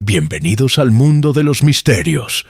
Bienvenidos al mundo de los misterios,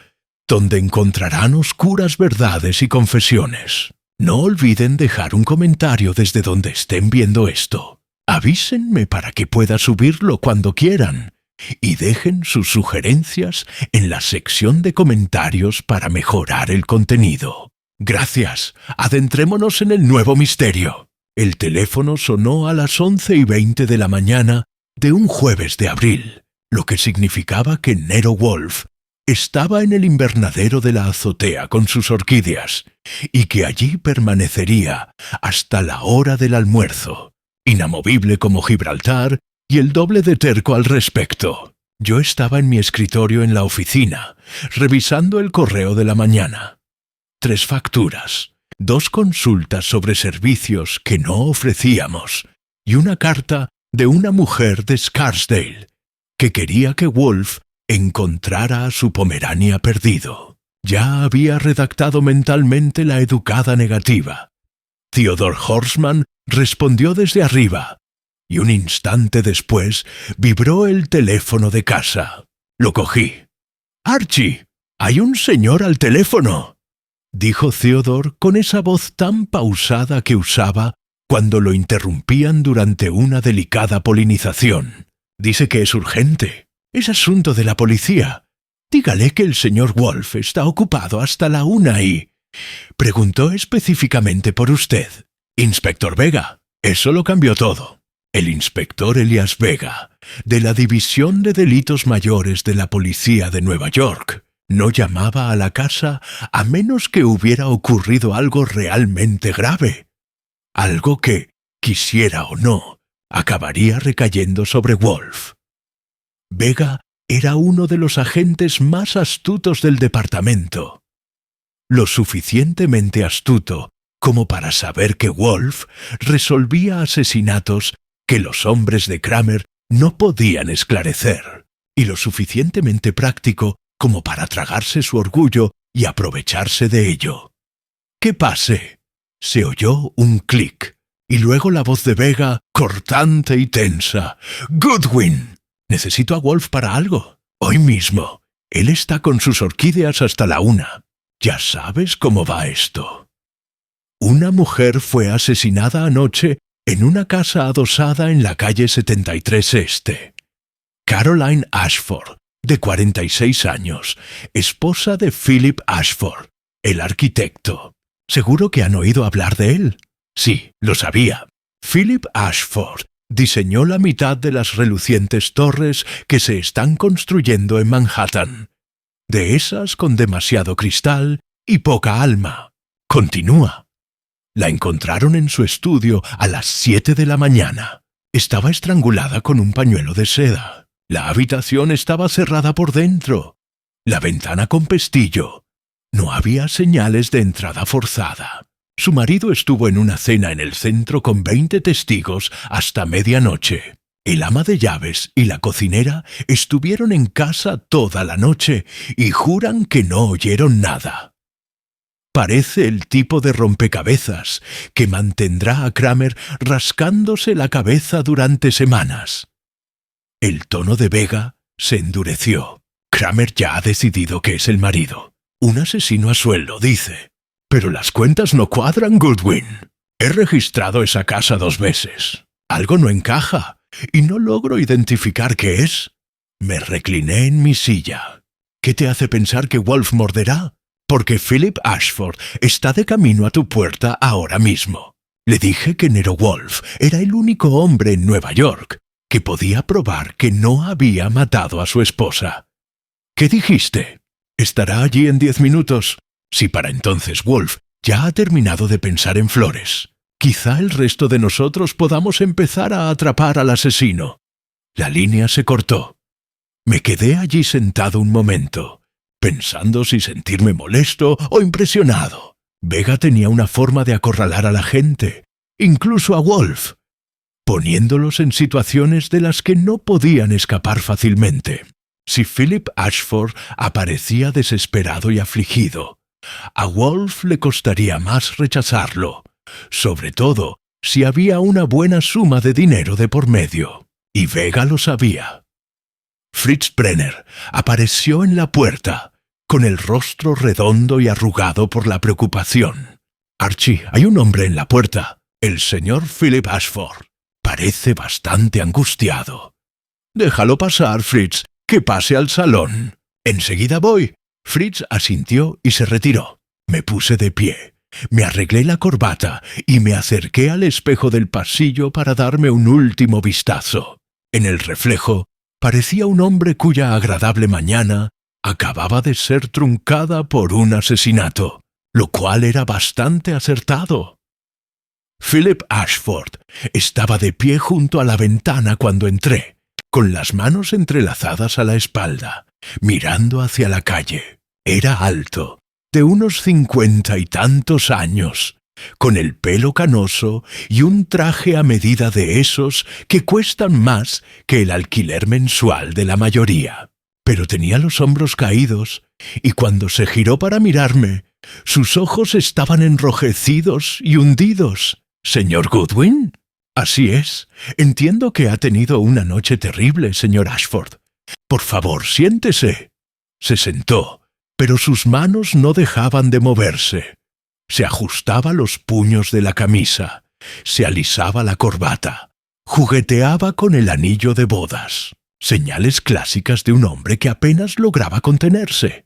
donde encontrarán oscuras verdades y confesiones. No olviden dejar un comentario desde donde estén viendo esto. Avísenme para que pueda subirlo cuando quieran. Y dejen sus sugerencias en la sección de comentarios para mejorar el contenido. Gracias. Adentrémonos en el nuevo misterio. El teléfono sonó a las 11:20 de la mañana de un jueves de abril, lo que significaba que Nero Wolfe estaba en el invernadero de la azotea con sus orquídeas y que allí permanecería hasta la hora del almuerzo, inamovible como Gibraltar y el doble de terco al respecto. Yo estaba en mi escritorio en la oficina, revisando el correo de la mañana. 3 facturas, 2 consultas sobre servicios que no ofrecíamos y una carta de una mujer de Scarsdale que quería que Wolfe encontrara a su Pomerania perdido. Ya había redactado mentalmente la educada negativa. Theodore Horstman respondió desde arriba, y un instante después vibró el teléfono de casa. Lo cogí. «Archie, hay un señor al teléfono», dijo Theodore con esa voz tan pausada que usaba cuando lo interrumpían durante una delicada polinización. «Dice que es urgente. Es asunto de la policía. Dígale que el señor Wolfe está ocupado hasta la 1 y... Preguntó específicamente por usted. Inspector Vega. Eso lo cambió todo. El inspector Elias Vega, de la División de Delitos Mayores de la Policía de Nueva York, no llamaba a la casa a menos que hubiera ocurrido algo realmente grave. Algo que, quisiera o no, acabaría recayendo sobre Wolfe. Vega era uno de los agentes más astutos del departamento. Lo suficientemente astuto como para saber que Wolfe resolvía asesinatos que los hombres de Kramer no podían esclarecer, y lo suficientemente práctico como para tragarse su orgullo y aprovecharse de ello. «¡Que pase!». Se oyó un clic, y luego la voz de Vega, cortante y tensa. «Goodwin. Necesito a Wolfe para algo. Hoy mismo. Él está con sus orquídeas hasta la 1. Ya sabes cómo va esto». Una mujer fue asesinada anoche en una casa adosada en la calle 73 Este. Caroline Ashford, de 46 años, esposa de Philip Ashford, el arquitecto. ¿Seguro que han oído hablar de él? Sí, lo sabía. Philip Ashford diseñó la mitad de las relucientes torres que se están construyendo en Manhattan. De esas con demasiado cristal y poca alma. Continúa. La encontraron en su estudio a las 7 de la mañana. Estaba estrangulada con un pañuelo de seda. La habitación estaba cerrada por dentro. La ventana con pestillo. No había señales de entrada forzada. Su marido estuvo en una cena en el centro con 20 testigos hasta medianoche. El ama de llaves y la cocinera estuvieron en casa toda la noche y juran que no oyeron nada. Parece el tipo de rompecabezas que mantendrá a Kramer rascándose la cabeza durante semanas. El tono de Vega se endureció. Kramer ya ha decidido que es el marido. Un asesino a sueldo, dice. Pero las cuentas no cuadran, Goodwin. He registrado esa casa 2 veces. Algo no encaja y no logro identificar qué es. Me recliné en mi silla. ¿Qué te hace pensar que Wolfe morderá? Porque Philip Ashford está de camino a tu puerta ahora mismo. Le dije que Nero Wolfe era el único hombre en Nueva York que podía probar que no había matado a su esposa. ¿Qué dijiste? Estará allí en 10 minutos. Si para entonces Wolfe ya ha terminado de pensar en flores, quizá el resto de nosotros podamos empezar a atrapar al asesino. La línea se cortó. Me quedé allí sentado un momento, pensando si sentirme molesto o impresionado. Vega tenía una forma de acorralar a la gente, incluso a Wolfe, poniéndolos en situaciones de las que no podían escapar fácilmente. Si Philip Ashford aparecía desesperado y afligido, a Wolfe le costaría más rechazarlo, sobre todo si había una buena suma de dinero de por medio, y Vega lo sabía. Fritz Brenner apareció en la puerta, con el rostro redondo y arrugado por la preocupación. «Archie, hay un hombre en la puerta, el señor Philip Ashford. Parece bastante angustiado». «Déjalo pasar, Fritz, que pase al salón». «Enseguida voy». Fritz asintió y se retiró. Me puse de pie, me arreglé la corbata y me acerqué al espejo del pasillo para darme un último vistazo. En el reflejo parecía un hombre cuya agradable mañana acababa de ser truncada por un asesinato, lo cual era bastante acertado. Philip Ashford estaba de pie junto a la ventana cuando entré, con las manos entrelazadas a la espalda, mirando hacia la calle. Era alto, de unos 50 y tantos años, con el pelo canoso y un traje a medida de esos que cuestan más que el alquiler mensual de la mayoría. Pero tenía los hombros caídos, y cuando se giró para mirarme, sus ojos estaban enrojecidos y hundidos. «¿Señor Goodwin?» «Así es. Entiendo que ha tenido una noche terrible, señor Ashford. Por favor, siéntese». Se sentó, pero sus manos no dejaban de moverse. Se ajustaba los puños de la camisa, se alisaba la corbata, jugueteaba con el anillo de bodas. Señales clásicas de un hombre que apenas lograba contenerse.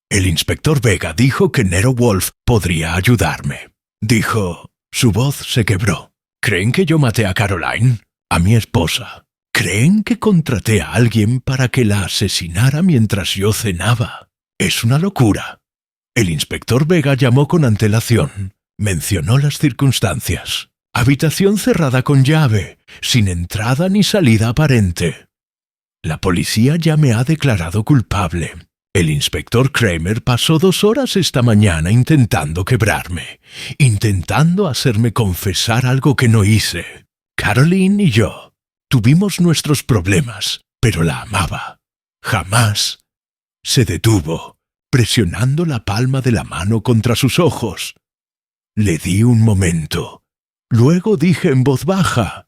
El inspector Vega dijo que Nero Wolfe podría ayudarme. Dijo, su voz se quebró. «¿Creen que yo maté a Caroline, a mi esposa? ¿Creen que contraté a alguien para que la asesinara mientras yo cenaba? Es una locura». El inspector Vega llamó con antelación. Mencionó las circunstancias. Habitación cerrada con llave, sin entrada ni salida aparente. La policía ya me ha declarado culpable. El inspector Kramer pasó 2 horas esta mañana intentando quebrarme, intentando hacerme confesar algo que no hice. Caroline y yo tuvimos nuestros problemas, pero la amaba. Jamás. Se detuvo, presionando la palma de la mano contra sus ojos. Le di un momento. Luego dije en voz baja,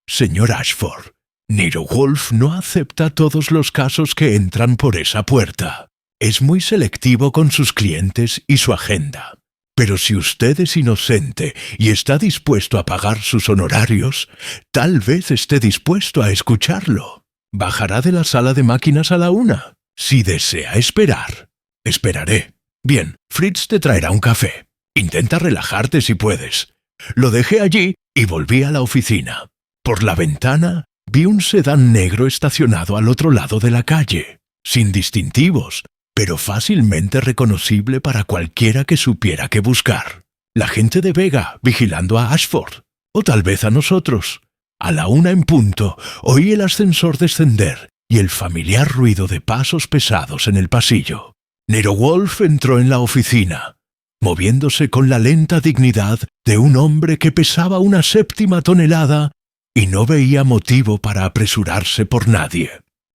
«Señor Ashford, Nero Wolfe no acepta todos los casos que entran por esa puerta. Es muy selectivo con sus clientes y su agenda. Pero si usted es inocente y está dispuesto a pagar sus honorarios, tal vez esté dispuesto a escucharlo. Bajará de la sala de máquinas a la 1. Si desea esperar, esperaré. Bien, Fritz te traerá un café. Intenta relajarte si puedes». Lo dejé allí y volví a la oficina. Por la ventana vi un sedán negro estacionado al otro lado de la calle, sin distintivos, pero fácilmente reconocible para cualquiera que supiera qué buscar. La gente de Vega vigilando a Ashford, o tal vez a nosotros. A la 1 en punto oí el ascensor descender y el familiar ruido de pasos pesados en el pasillo. Nero Wolfe entró en la oficina, moviéndose con la lenta dignidad de un hombre que pesaba una 7ª tonelada y no veía motivo para apresurarse por nadie.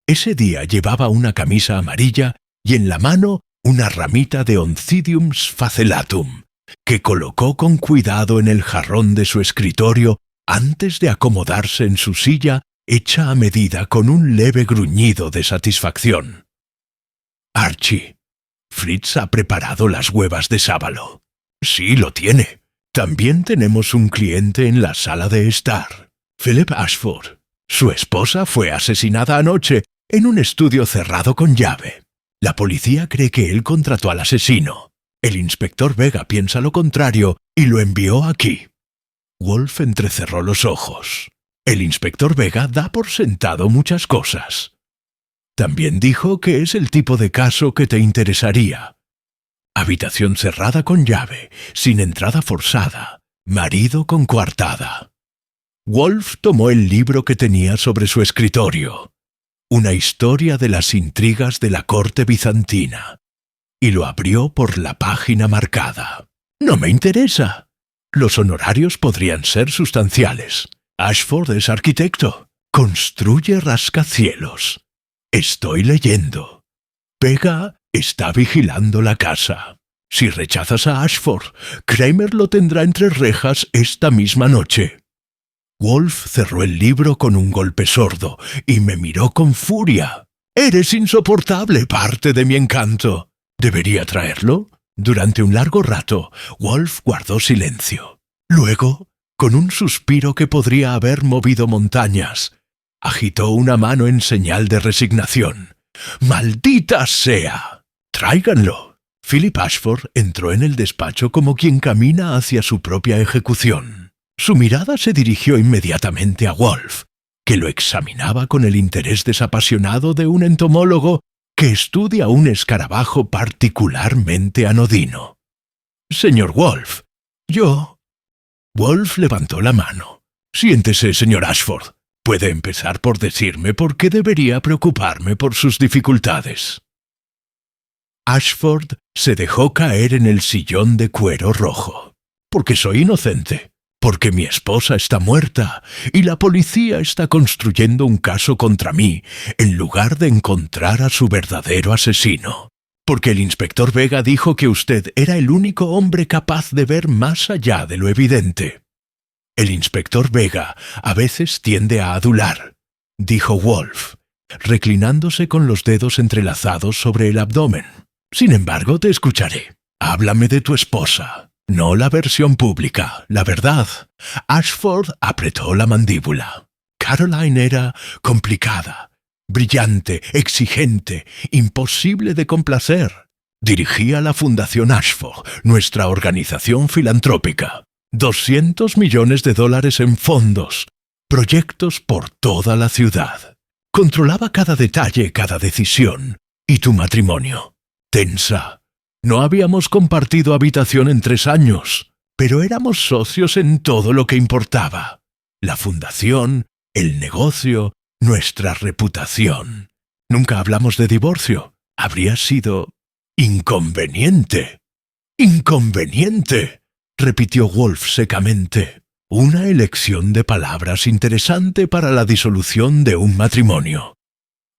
Ese día llevaba una camisa amarilla y en la mano una ramita de Oncidium sphacelatum, que colocó con cuidado en el jarrón de su escritorio antes de acomodarse en su silla hecha a medida con un leve gruñido de satisfacción. «Archie, Fritz ha preparado las huevas de sábalo». «Sí, lo tiene. También tenemos un cliente en la sala de estar. Philip Ashford. Su esposa fue asesinada anoche en un estudio cerrado con llave. La policía cree que él contrató al asesino. El inspector Vega piensa lo contrario y lo envió aquí». Wolfe entrecerró los ojos. El inspector Vega da por sentado muchas cosas. También dijo que es el tipo de caso que te interesaría. Habitación cerrada con llave, sin entrada forzada, marido con coartada. Wolfe tomó el libro que tenía sobre su escritorio, una historia de las intrigas de la corte bizantina, y lo abrió por la página marcada. «No me interesa. Los honorarios podrían ser sustanciales. Ashford es arquitecto. Construye rascacielos. Estoy leyendo. Vega está vigilando la casa. Si rechazas a Ashford, Kramer lo tendrá entre rejas esta misma noche». Wolfe cerró el libro con un golpe sordo y me miró con furia. Eres insoportable, parte de mi encanto. ¿Debería traerlo? Durante un largo rato, Wolf guardó silencio. Luego, con un suspiro que podría haber movido montañas, agitó una mano en señal de resignación. ¡Maldita sea! ¡Tráiganlo! Philip Ashford entró en el despacho como quien camina hacia su propia ejecución. Su mirada se dirigió inmediatamente a Wolf, que lo examinaba con el interés desapasionado de un entomólogo que estudia un escarabajo particularmente anodino. «Señor Wolf, yo...» Wolf levantó la mano. «Siéntese, señor Ashford. Puede empezar por decirme por qué debería preocuparme por sus dificultades». Ashford se dejó caer en el sillón de cuero rojo. «Porque soy inocente. Porque mi esposa está muerta y la policía está construyendo un caso contra mí en lugar de encontrar a su verdadero asesino. Porque el inspector Vega dijo que usted era el único hombre capaz de ver más allá de lo evidente. El inspector Vega a veces tiende a adular», dijo Wolf, reclinándose con los dedos entrelazados sobre el abdomen. «Sin embargo, te escucharé. Háblame de tu esposa. No la versión pública, la verdad». Ashford apretó la mandíbula. Caroline era complicada, brillante, exigente, imposible de complacer. Dirigía la Fundación Ashford, nuestra organización filantrópica. 200 millones de dólares en fondos, proyectos por toda la ciudad. Controlaba cada detalle, cada decisión. ¿Y tu matrimonio? Tensa. No habíamos compartido habitación en 3 años, pero éramos socios en todo lo que importaba. La fundación, el negocio, nuestra reputación. Nunca hablamos de divorcio. Habría sido inconveniente. «Inconveniente», repitió Wolf secamente. Una elección de palabras interesante para la disolución de un matrimonio.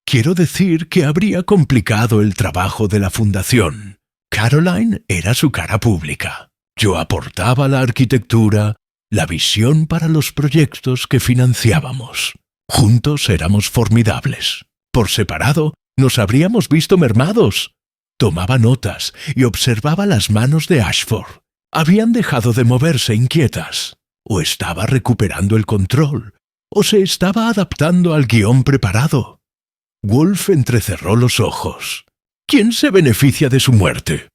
Quiero decir que habría complicado el trabajo de la fundación. Caroline era su cara pública. Yo aportaba la arquitectura, la visión para los proyectos que financiábamos. Juntos éramos formidables. Por separado, nos habríamos visto mermados. Tomaba notas y observaba las manos de Ashford. Habían dejado de moverse inquietas. O estaba recuperando el control, o se estaba adaptando al guión preparado. Wolf entrecerró los ojos. ¿Quién se beneficia de su muerte?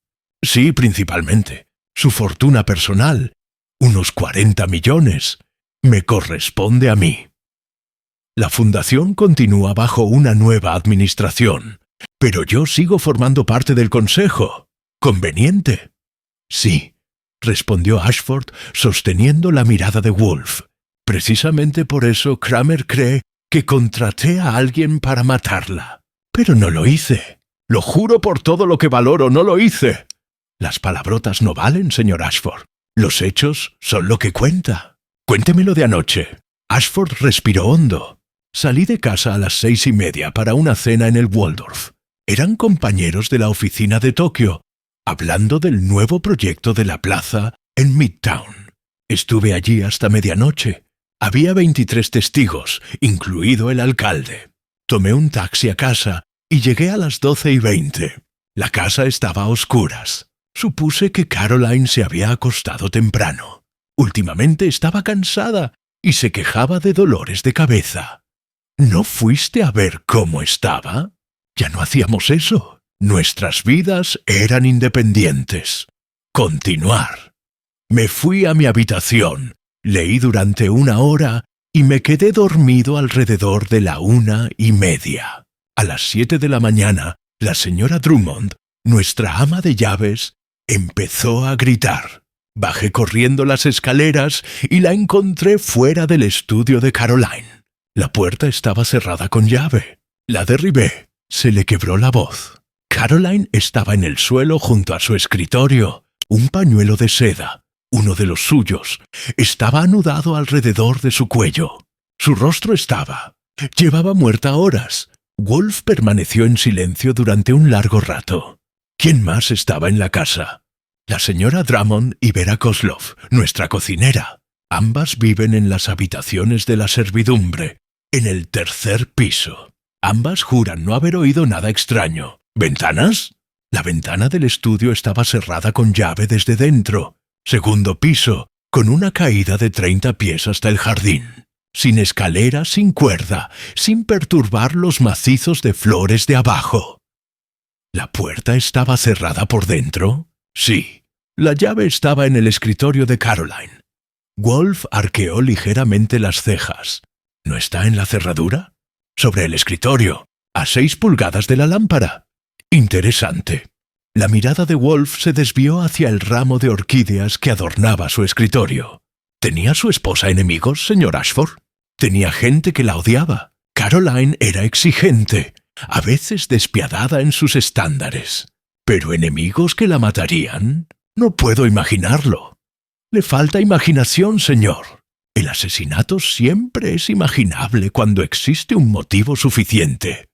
Sí, principalmente. Su fortuna personal, unos 40 millones, me corresponde a mí. La fundación continúa bajo una nueva administración, pero yo sigo formando parte del consejo. ¿Conveniente? Sí, respondió Ashford sosteniendo la mirada de Wolf. Precisamente por eso Kramer cree que contraté a alguien para matarla. Pero no lo hice. Lo juro por todo lo que valoro, no lo hice. Las palabrotas no valen, señor Ashford. Los hechos son lo que cuenta. Cuéntemelo de anoche. Ashford respiró hondo. Salí de casa a las 6:30 para una cena en el Waldorf. Eran compañeros de la oficina de Tokio, hablando del nuevo proyecto de la plaza en Midtown. Estuve allí hasta medianoche. Había 23 testigos, incluido el alcalde. Tomé un taxi a casa y llegué a las 12:20. La casa estaba a oscuras. Supuse que Caroline se había acostado temprano. Últimamente estaba cansada y se quejaba de dolores de cabeza. ¿No fuiste a ver cómo estaba? Ya no hacíamos eso. Nuestras vidas eran independientes. Continuar. Me fui a mi habitación, leí durante 1 hora y me quedé dormido alrededor de la 1:30. A las 7 de la mañana, la señora Drummond, nuestra ama de llaves, empezó a gritar. Bajé corriendo las escaleras y la encontré fuera del estudio de Caroline. La puerta estaba cerrada con llave. La derribé. Se le quebró la voz. Caroline estaba en el suelo junto a su escritorio. Un pañuelo de seda, uno de los suyos, estaba anudado alrededor de su cuello. Su rostro llevaba muerta horas. Wolf permaneció en silencio durante un largo rato. ¿Quién más estaba en la casa? La señora Drummond y Vera Kozlov, nuestra cocinera. Ambas viven en las habitaciones de la servidumbre, en el 3er piso. Ambas juran no haber oído nada extraño. ¿Ventanas? La ventana del estudio estaba cerrada con llave desde dentro. Segundo piso, con una caída de 30 pies hasta el jardín. Sin escalera, sin cuerda, sin perturbar los macizos de flores de abajo. ¿La puerta estaba cerrada por dentro? Sí. La llave estaba en el escritorio de Caroline. Wolf arqueó ligeramente las cejas. ¿No está en la cerradura? Sobre el escritorio, a 6 pulgadas de la lámpara. Interesante. La mirada de Wolf se desvió hacia el ramo de orquídeas que adornaba su escritorio. ¿Tenía su esposa enemigos, señor Ashford? Tenía gente que la odiaba. Caroline era exigente, a veces despiadada en sus estándares. ¿Pero enemigos que la matarían? No puedo imaginarlo. Le falta imaginación, señor. El asesinato siempre es imaginable cuando existe un motivo suficiente.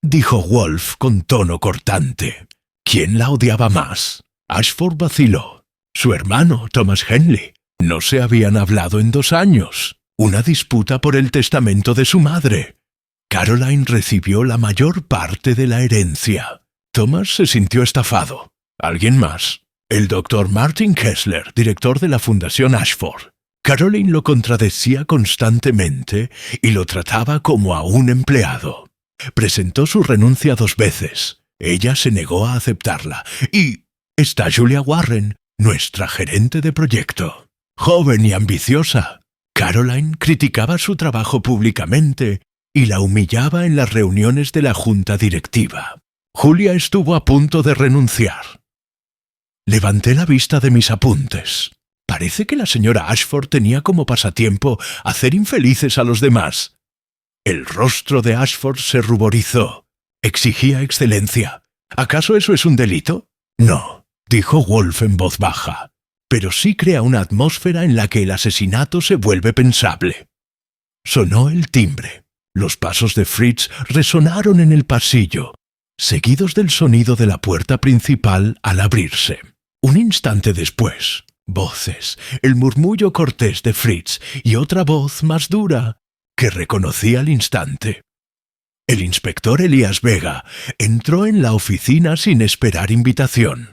Dijo Wolf con tono cortante. ¿Quién la odiaba más? Ashford vaciló. Su hermano, Thomas Henley. No se habían hablado en 2 años. Una disputa por el testamento de su madre. Caroline recibió la mayor parte de la herencia. Thomas se sintió estafado. ¿Alguien más? El doctor Martin Kessler, director de la Fundación Ashford. Caroline lo contradecía constantemente y lo trataba como a un empleado. Presentó su renuncia 2 veces. Ella se negó a aceptarla. Y está Julia Warren, nuestra gerente de proyecto. Joven y ambiciosa. Caroline criticaba su trabajo públicamente y la humillaba en las reuniones de la junta directiva. Julia estuvo a punto de renunciar. Levanté la vista de mis apuntes. Parece que la señora Ashford tenía como pasatiempo hacer infelices a los demás. El rostro de Ashford se ruborizó. Exigía excelencia. ¿Acaso eso es un delito? No, dijo Wolf en voz baja. Pero sí crea una atmósfera en la que el asesinato se vuelve pensable. Sonó el timbre. Los pasos de Fritz resonaron en el pasillo, seguidos del sonido de la puerta principal al abrirse. Un instante después, voces, el murmullo cortés de Fritz y otra voz más dura, que reconocí al instante. El inspector Elías Vega entró en la oficina sin esperar invitación.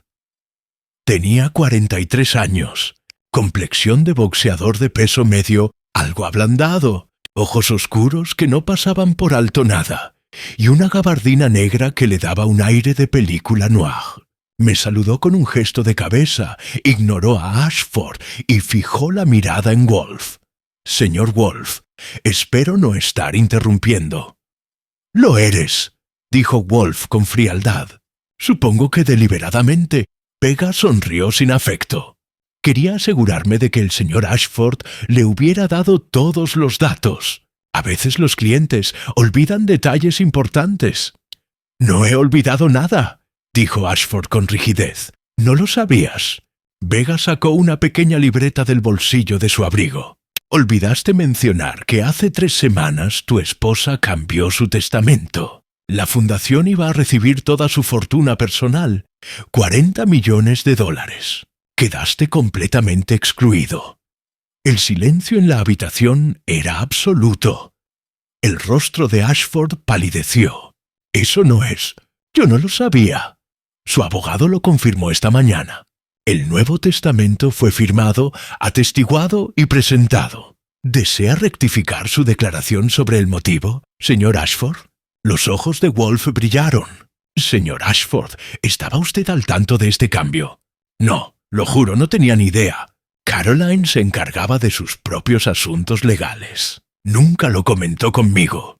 Tenía 43 años, complexión de boxeador de peso medio, algo ablandado, ojos oscuros que no pasaban por alto nada, y una gabardina negra que le daba un aire de película noir. Me saludó con un gesto de cabeza, ignoró a Ashford y fijó la mirada en Wolf. Señor Wolf, espero no estar interrumpiendo. Lo eres, dijo Wolf con frialdad. Supongo que deliberadamente. Vega sonrió sin afecto. Quería asegurarme de que el señor Ashford le hubiera dado todos los datos. A veces los clientes olvidan detalles importantes. No he olvidado nada, dijo Ashford con rigidez. ¿No lo sabías? Vega sacó una pequeña libreta del bolsillo de su abrigo. Olvidaste mencionar que hace 3 semanas tu esposa cambió su testamento. La fundación iba a recibir toda su fortuna personal, $40 millones. Quedaste completamente excluido. El silencio en la habitación era absoluto. El rostro de Ashford palideció. Eso no es. Yo no lo sabía. Su abogado lo confirmó esta mañana. El Nuevo Testamento fue firmado, atestiguado y presentado. ¿Desea rectificar su declaración sobre el motivo, señor Ashford? Los ojos de Wolf brillaron. Señor Ashford, ¿estaba usted al tanto de este cambio? No, lo juro, no tenía ni idea. Caroline se encargaba de sus propios asuntos legales. Nunca lo comentó conmigo.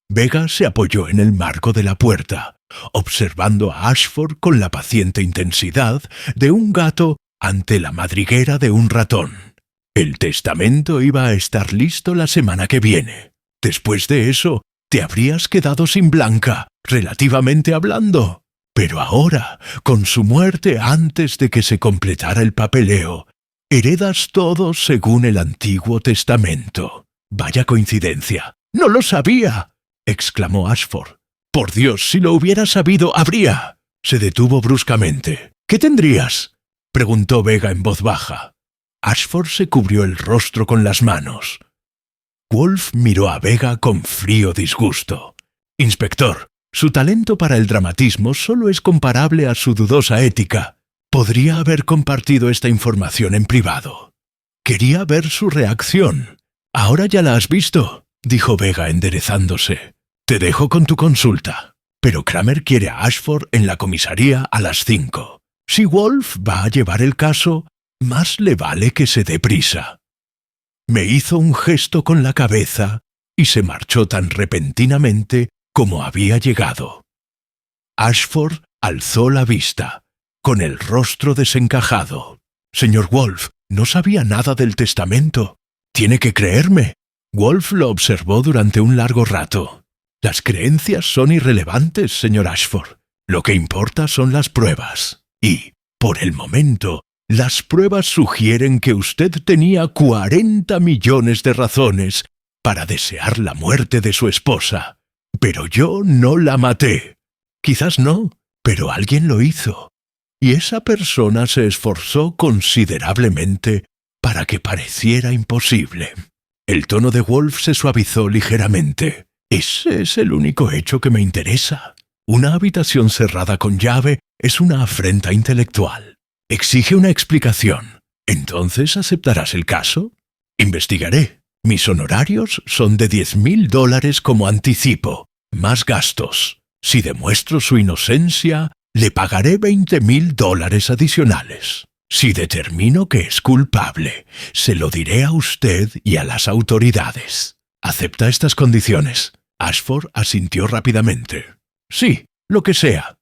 Vega se apoyó en el marco de la puerta, observando a Ashford con la paciente intensidad de un gato ante la madriguera de un ratón. El testamento iba a estar listo la semana que viene. Después de eso, te habrías quedado sin Blanca, relativamente hablando. Pero ahora, con su muerte antes de que se completara el papeleo, heredas todo según el Antiguo Testamento. Vaya coincidencia. ¡No lo sabía!, exclamó Ashford. Por Dios, si lo hubiera sabido, habría. Se detuvo bruscamente. ¿Qué tendrías?, preguntó Vega en voz baja. Ashford se cubrió el rostro con las manos. Wolf miró a Vega con frío disgusto. Inspector, su talento para el dramatismo solo es comparable a su dudosa ética. Podría haber compartido esta información en privado. Quería ver su reacción. Ahora ya la has visto, dijo Vega enderezándose. Te dejo con tu consulta. Pero Kramer quiere a Ashford en la comisaría a las 5. Si Wolf va a llevar el caso, más le vale que se dé prisa. Me hizo un gesto con la cabeza y se marchó tan repentinamente como había llegado. Ashford alzó la vista, con el rostro desencajado. Señor Wolf, no sabía nada del testamento. Tiene que creerme. Wolf lo observó durante un largo rato. Las creencias son irrelevantes, señor Ashford. Lo que importa son las pruebas. Y, por el momento, las pruebas sugieren que usted tenía 40 millones de razones para desear la muerte de su esposa. Pero yo no la maté. Quizás no, pero alguien lo hizo. Y esa persona se esforzó considerablemente para que pareciera imposible. El tono de Wolf se suavizó ligeramente. Ese es el único hecho que me interesa. Una habitación cerrada con llave es una afrenta intelectual. Exige una explicación. ¿Entonces aceptarás el caso? Investigaré. Mis honorarios son de $10,000 como anticipo, más gastos. Si demuestro su inocencia, le pagaré $20,000 adicionales. Si determino que es culpable, se lo diré a usted y a las autoridades. ¿Acepta estas condiciones? Ashford asintió rápidamente. Sí, lo que sea.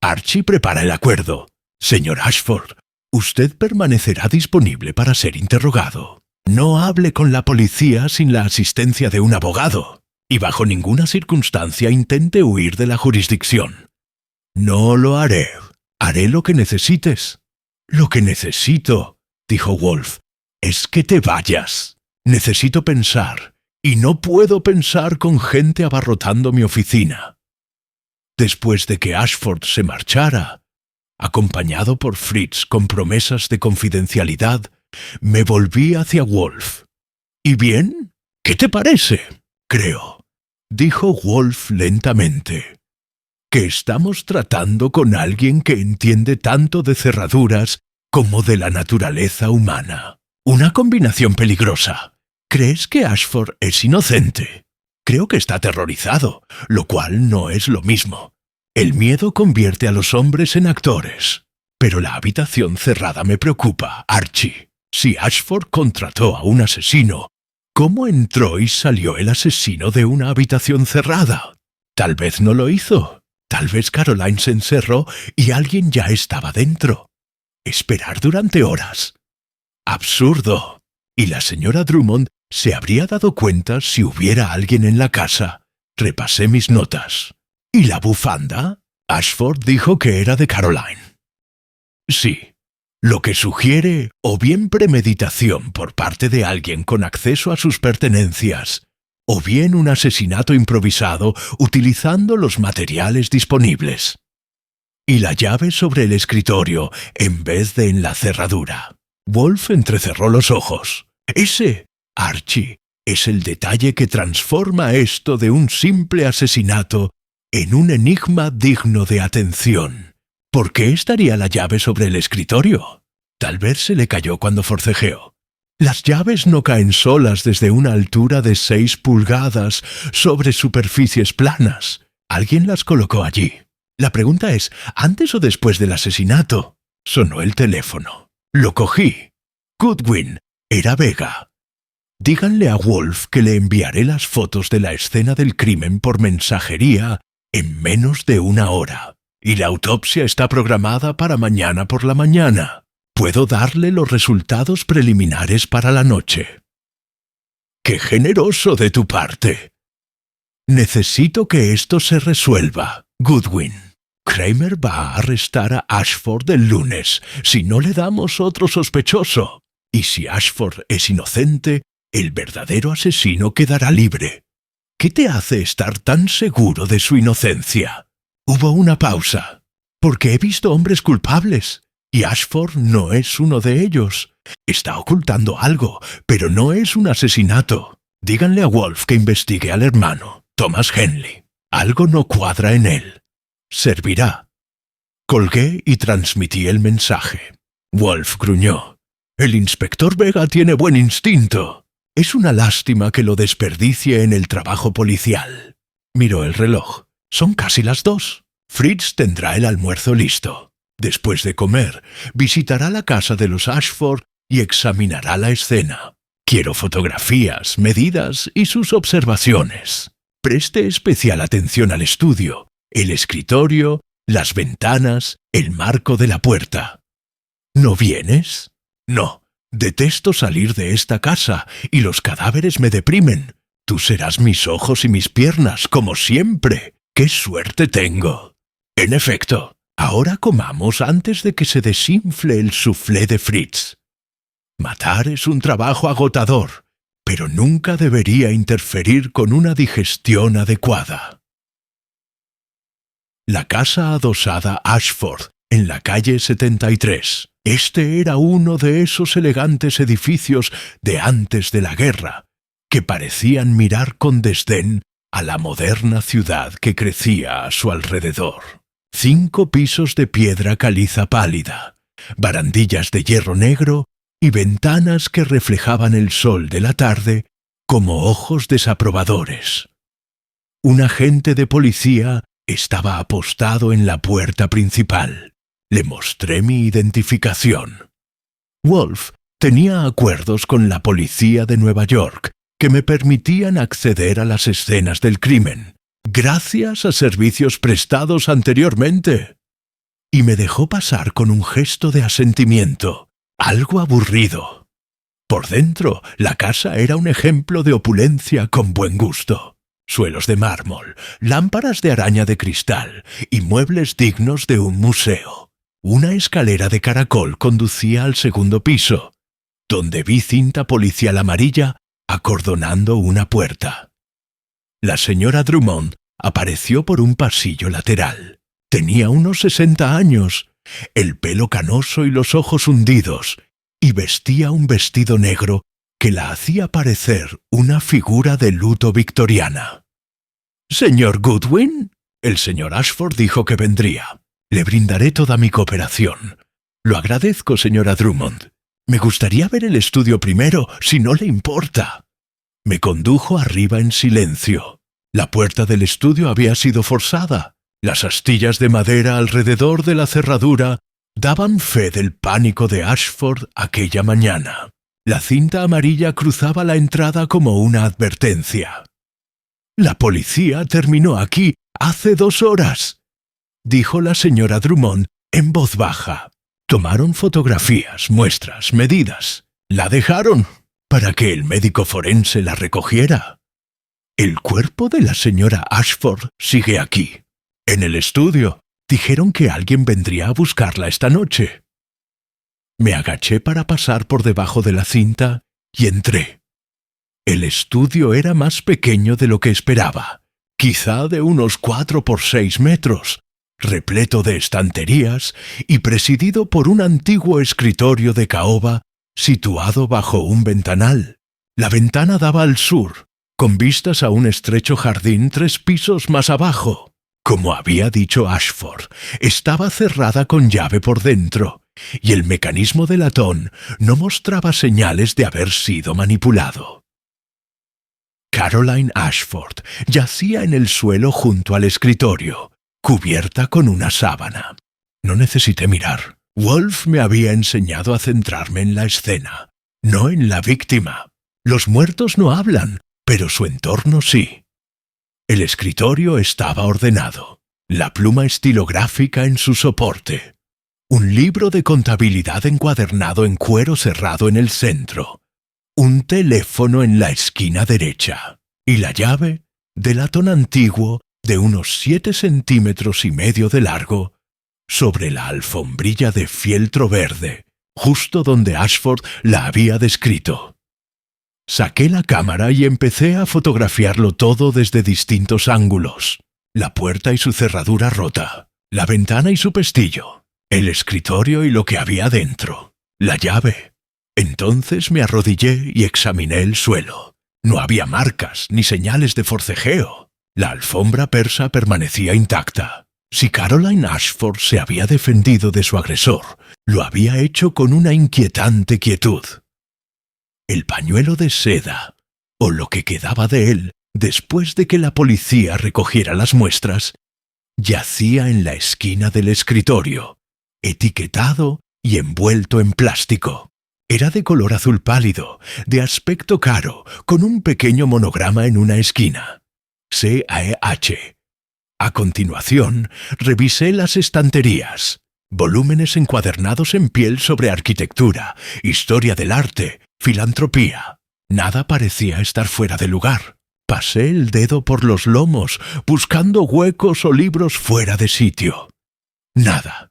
Archie prepara el acuerdo. Señor Ashford, usted permanecerá disponible para ser interrogado. No hable con la policía sin la asistencia de un abogado, y bajo ninguna circunstancia intente huir de la jurisdicción. No lo haré. Haré lo que necesites. Lo que necesito, dijo Wolf, es que te vayas. Necesito pensar, y no puedo pensar con gente abarrotando mi oficina. Después de que Ashford se marchara, acompañado por Fritz con promesas de confidencialidad, me volví hacia Wolf. ¿Y bien? ¿Qué te parece? Creo, dijo Wolf lentamente, que estamos tratando con alguien que entiende tanto de cerraduras como de la naturaleza humana. Una combinación peligrosa. ¿Crees que Ashford es inocente? Creo que está aterrorizado, lo cual no es lo mismo. El miedo convierte a los hombres en actores. Pero la habitación cerrada me preocupa, Archie. Si Ashford contrató a un asesino, ¿cómo entró y salió el asesino de una habitación cerrada? Tal vez no lo hizo. Tal vez Caroline se encerró y alguien ya estaba dentro. Esperar durante horas. Absurdo. Y la señora Drummond se habría dado cuenta si hubiera alguien en la casa. Repasé mis notas. ¿Y la bufanda? Ashford dijo que era de Caroline. Sí, lo que sugiere o bien premeditación por parte de alguien con acceso a sus pertenencias, o bien un asesinato improvisado utilizando los materiales disponibles. Y la llave sobre el escritorio en vez de en la cerradura. Wolf entrecerró los ojos. Ese, Archie, es el detalle que transforma esto de un simple asesinato en un enigma digno de atención. ¿Por qué estaría la llave sobre el escritorio? Tal vez se le cayó cuando forcejeó. Las llaves no caen solas desde una altura de 6 pulgadas sobre superficies planas. Alguien las colocó allí. La pregunta es, ¿antes o después del asesinato? Sonó el teléfono. Lo cogí. Goodwin, era Vega. Díganle a Wolf que le enviaré las fotos de la escena del crimen por mensajería en menos de una hora. Y la autopsia está programada para mañana por la mañana. Puedo darle los resultados preliminares para la noche. ¡Qué generoso de tu parte! Necesito que esto se resuelva, Goodwin. Kramer va a arrestar a Ashford el lunes si no le damos otro sospechoso. Y si Ashford es inocente, el verdadero asesino quedará libre. ¿Qué te hace estar tan seguro de su inocencia? Hubo una pausa. Porque he visto hombres culpables, y Ashford no es uno de ellos. Está ocultando algo, pero no es un asesinato. Díganle a Wolf que investigue al hermano, Thomas Henley. Algo no cuadra en él. Servirá. Colgué y transmití el mensaje. Wolf gruñó. El inspector Vega tiene buen instinto. Es una lástima que lo desperdicie en el trabajo policial. Miró el reloj. Son casi las 2. Fritz tendrá el almuerzo listo. Después de comer, visitará la casa de los Ashford y examinará la escena. Quiero fotografías, medidas y sus observaciones. Preste especial atención al estudio, el escritorio, las ventanas, el marco de la puerta. ¿No vienes? No. Detesto salir de esta casa y los cadáveres me deprimen. Tú serás mis ojos y mis piernas, como siempre. ¡Qué suerte tengo! En efecto, ahora comamos antes de que se desinfle el soufflé de Fritz. Matar es un trabajo agotador, pero nunca debería interferir con una digestión adecuada. La casa adosada Ashford, en la calle 73. Este era uno de esos elegantes edificios de antes de la guerra, que parecían mirar con desdén a la moderna ciudad que crecía a su alrededor. 5 pisos de piedra caliza pálida, barandillas de hierro negro y ventanas que reflejaban el sol de la tarde como ojos desaprobadores. Un agente de policía estaba apostado en la puerta principal. Le mostré mi identificación. Wolf tenía acuerdos con la policía de Nueva York que me permitían acceder a las escenas del crimen, gracias a servicios prestados anteriormente. Y me dejó pasar con un gesto de asentimiento, algo aburrido. Por dentro, la casa era un ejemplo de opulencia con buen gusto. Suelos de mármol, lámparas de araña de cristal y muebles dignos de un museo. Una escalera de caracol conducía al segundo piso, donde vi cinta policial amarilla acordonando una puerta. La señora Drummond apareció por un pasillo lateral. Tenía unos 60 años, el pelo canoso y los ojos hundidos, y vestía un vestido negro que la hacía parecer una figura de luto victoriana. «¿Señor Goodwin?» El señor Ashford dijo que vendría. «Le brindaré toda mi cooperación». «Lo agradezco, señora Drummond. Me gustaría ver el estudio primero, si no le importa». Me condujo arriba en silencio. La puerta del estudio había sido forzada. Las astillas de madera alrededor de la cerradura daban fe del pánico de Ashford aquella mañana. La cinta amarilla cruzaba la entrada como una advertencia. «La policía terminó aquí hace 2 horas», dijo la señora Drummond en voz baja. Tomaron fotografías, muestras, medidas. La dejaron para que el médico forense la recogiera. El cuerpo de la señora Ashford sigue aquí, en el estudio. Dijeron que alguien vendría a buscarla esta noche. Me agaché para pasar por debajo de la cinta y entré. El estudio era más pequeño de lo que esperaba, quizá de unos 4 por 6 metros, repleto de estanterías y presidido por un antiguo escritorio de caoba situado bajo un ventanal. La ventana daba al sur, con vistas a un estrecho jardín 3 pisos más abajo. Como había dicho Ashford, estaba cerrada con llave por dentro, y el mecanismo de latón no mostraba señales de haber sido manipulado. Caroline Ashford yacía en el suelo junto al escritorio, cubierta con una sábana. No necesité mirar. Wolf me había enseñado a centrarme en la escena, no en la víctima. Los muertos no hablan, pero su entorno sí. El escritorio estaba ordenado, la pluma estilográfica en su soporte, un libro de contabilidad encuadernado en cuero cerrado en el centro, un teléfono en la esquina derecha y la llave de latón antiguo de unos 7,5 centímetros de largo sobre la alfombrilla de fieltro verde, justo donde Ashford la había descrito. Saqué la cámara y empecé a fotografiarlo todo desde distintos ángulos. La puerta y su cerradura rota, la ventana y su pestillo, el escritorio y lo que había dentro, la llave. Entonces me arrodillé y examiné el suelo. No había marcas ni señales de forcejeo. La alfombra persa permanecía intacta. Si Caroline Ashford se había defendido de su agresor, lo había hecho con una inquietante quietud. El pañuelo de seda, o lo que quedaba de él, después de que la policía recogiera las muestras, yacía en la esquina del escritorio, etiquetado y envuelto en plástico. Era de color azul pálido, de aspecto caro, con un pequeño monograma en una esquina. CAEH. A continuación, revisé las estanterías. Volúmenes encuadernados en piel sobre arquitectura, historia del arte, filantropía. Nada parecía estar fuera de lugar. Pasé el dedo por los lomos, buscando huecos o libros fuera de sitio. Nada.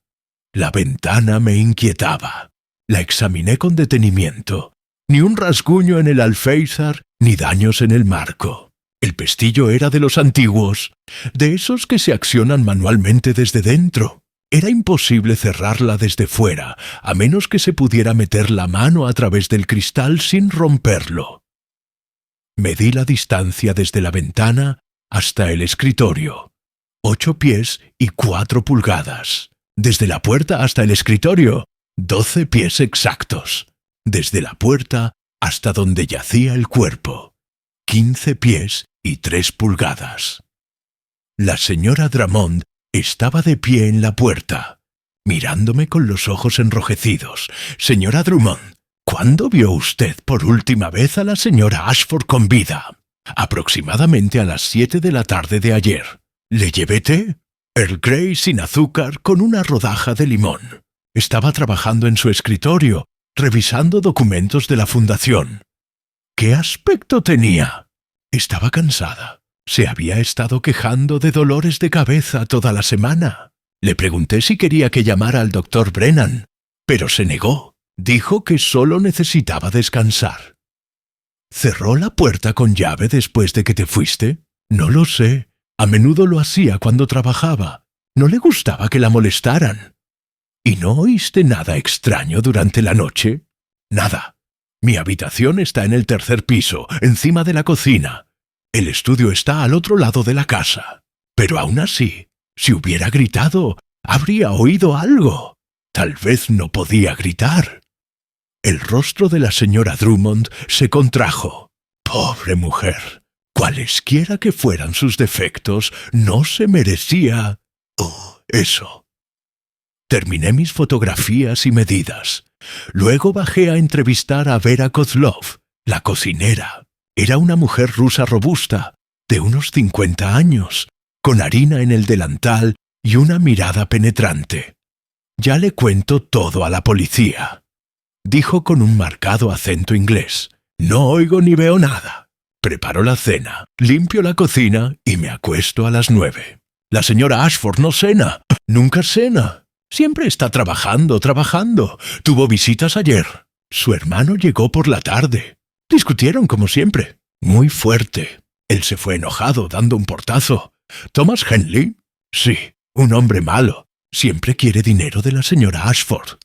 La ventana me inquietaba. La examiné con detenimiento. Ni un rasguño en el alféizar, ni daños en el marco. El pestillo era de los antiguos, de esos que se accionan manualmente desde dentro. Era imposible cerrarla desde fuera, a menos que se pudiera meter la mano a través del cristal sin romperlo. Medí la distancia desde la ventana hasta el escritorio. 8 pies y 4 pulgadas. Desde la puerta hasta el escritorio, 12 pies exactos. Desde la puerta hasta donde yacía el cuerpo, 15 pies y 3 pulgadas. La señora Drummond estaba de pie en la puerta, mirándome con los ojos enrojecidos. Señora Drummond, ¿cuándo vio usted por última vez a la señora Ashford con vida? Aproximadamente a las 7 de la tarde de ayer. Le llevé té, Earl Grey sin azúcar con una rodaja de limón. Estaba trabajando en su escritorio, revisando documentos de la fundación. ¿Qué aspecto tenía? Estaba cansada. Se había estado quejando de dolores de cabeza toda la semana. Le pregunté si quería que llamara al doctor Brennan, pero se negó. Dijo que solo necesitaba descansar. ¿Cerró la puerta con llave después de que te fuiste? No lo sé. A menudo lo hacía cuando trabajaba. No le gustaba que la molestaran. ¿Y no oíste nada extraño durante la noche? Nada. Mi habitación está en el 3er piso, encima de la cocina. El estudio está al otro lado de la casa. Pero aún así, si hubiera gritado, habría oído algo. Tal vez no podía gritar. El rostro de la señora Drummond se contrajo. Pobre mujer. Cualesquiera que fueran sus defectos, no se merecía... eso. Terminé mis fotografías y medidas. Luego bajé a entrevistar a Vera Kozlov, la cocinera. Era una mujer rusa robusta, de unos 50 años, con harina en el delantal y una mirada penetrante. Ya le cuento todo a la policía, dijo con un marcado acento inglés. No oigo ni veo nada. Preparo la cena, limpio la cocina y me acuesto a las 9. La señora Ashford no cena, nunca cena. Siempre está trabajando. Tuvo visitas ayer. Su hermano llegó por la tarde. Discutieron como siempre. Muy fuerte. Él se fue enojado, dando un portazo. ¿Thomas Henley? Sí, un hombre malo. Siempre quiere dinero de la señora Ashford.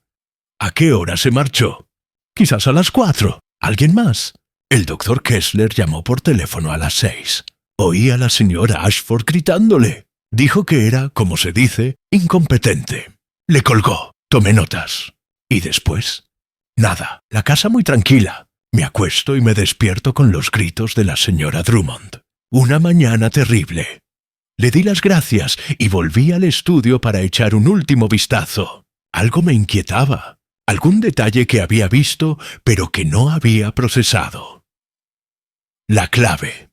¿A qué hora se marchó? Quizás a las 4. ¿Alguien más? El doctor Kessler llamó por teléfono a las 6. Oí a la señora Ashford gritándole. Dijo que era, como se dice, incompetente. Le colgó. Tomé notas. ¿Y después? Nada. La casa muy tranquila. Me acuesto y me despierto con los gritos de la señora Drummond. Una mañana terrible. Le di las gracias y volví al estudio para echar un último vistazo. Algo me inquietaba. Algún detalle que había visto, pero que no había procesado. La clave.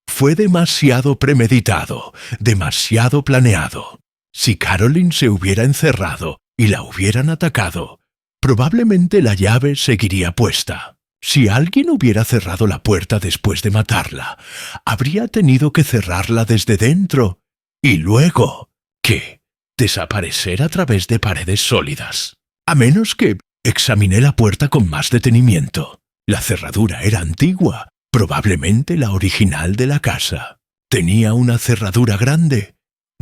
Fue demasiado premeditado, demasiado planeado. Si Caroline se hubiera encerrado y la hubieran atacado, probablemente la llave seguiría puesta. Si alguien hubiera cerrado la puerta después de matarla, habría tenido que cerrarla desde dentro. Y luego, ¿qué? Desaparecer a través de paredes sólidas. A menos que examiné la puerta con más detenimiento. La cerradura era antigua, probablemente la original de la casa. Tenía una cerradura grande,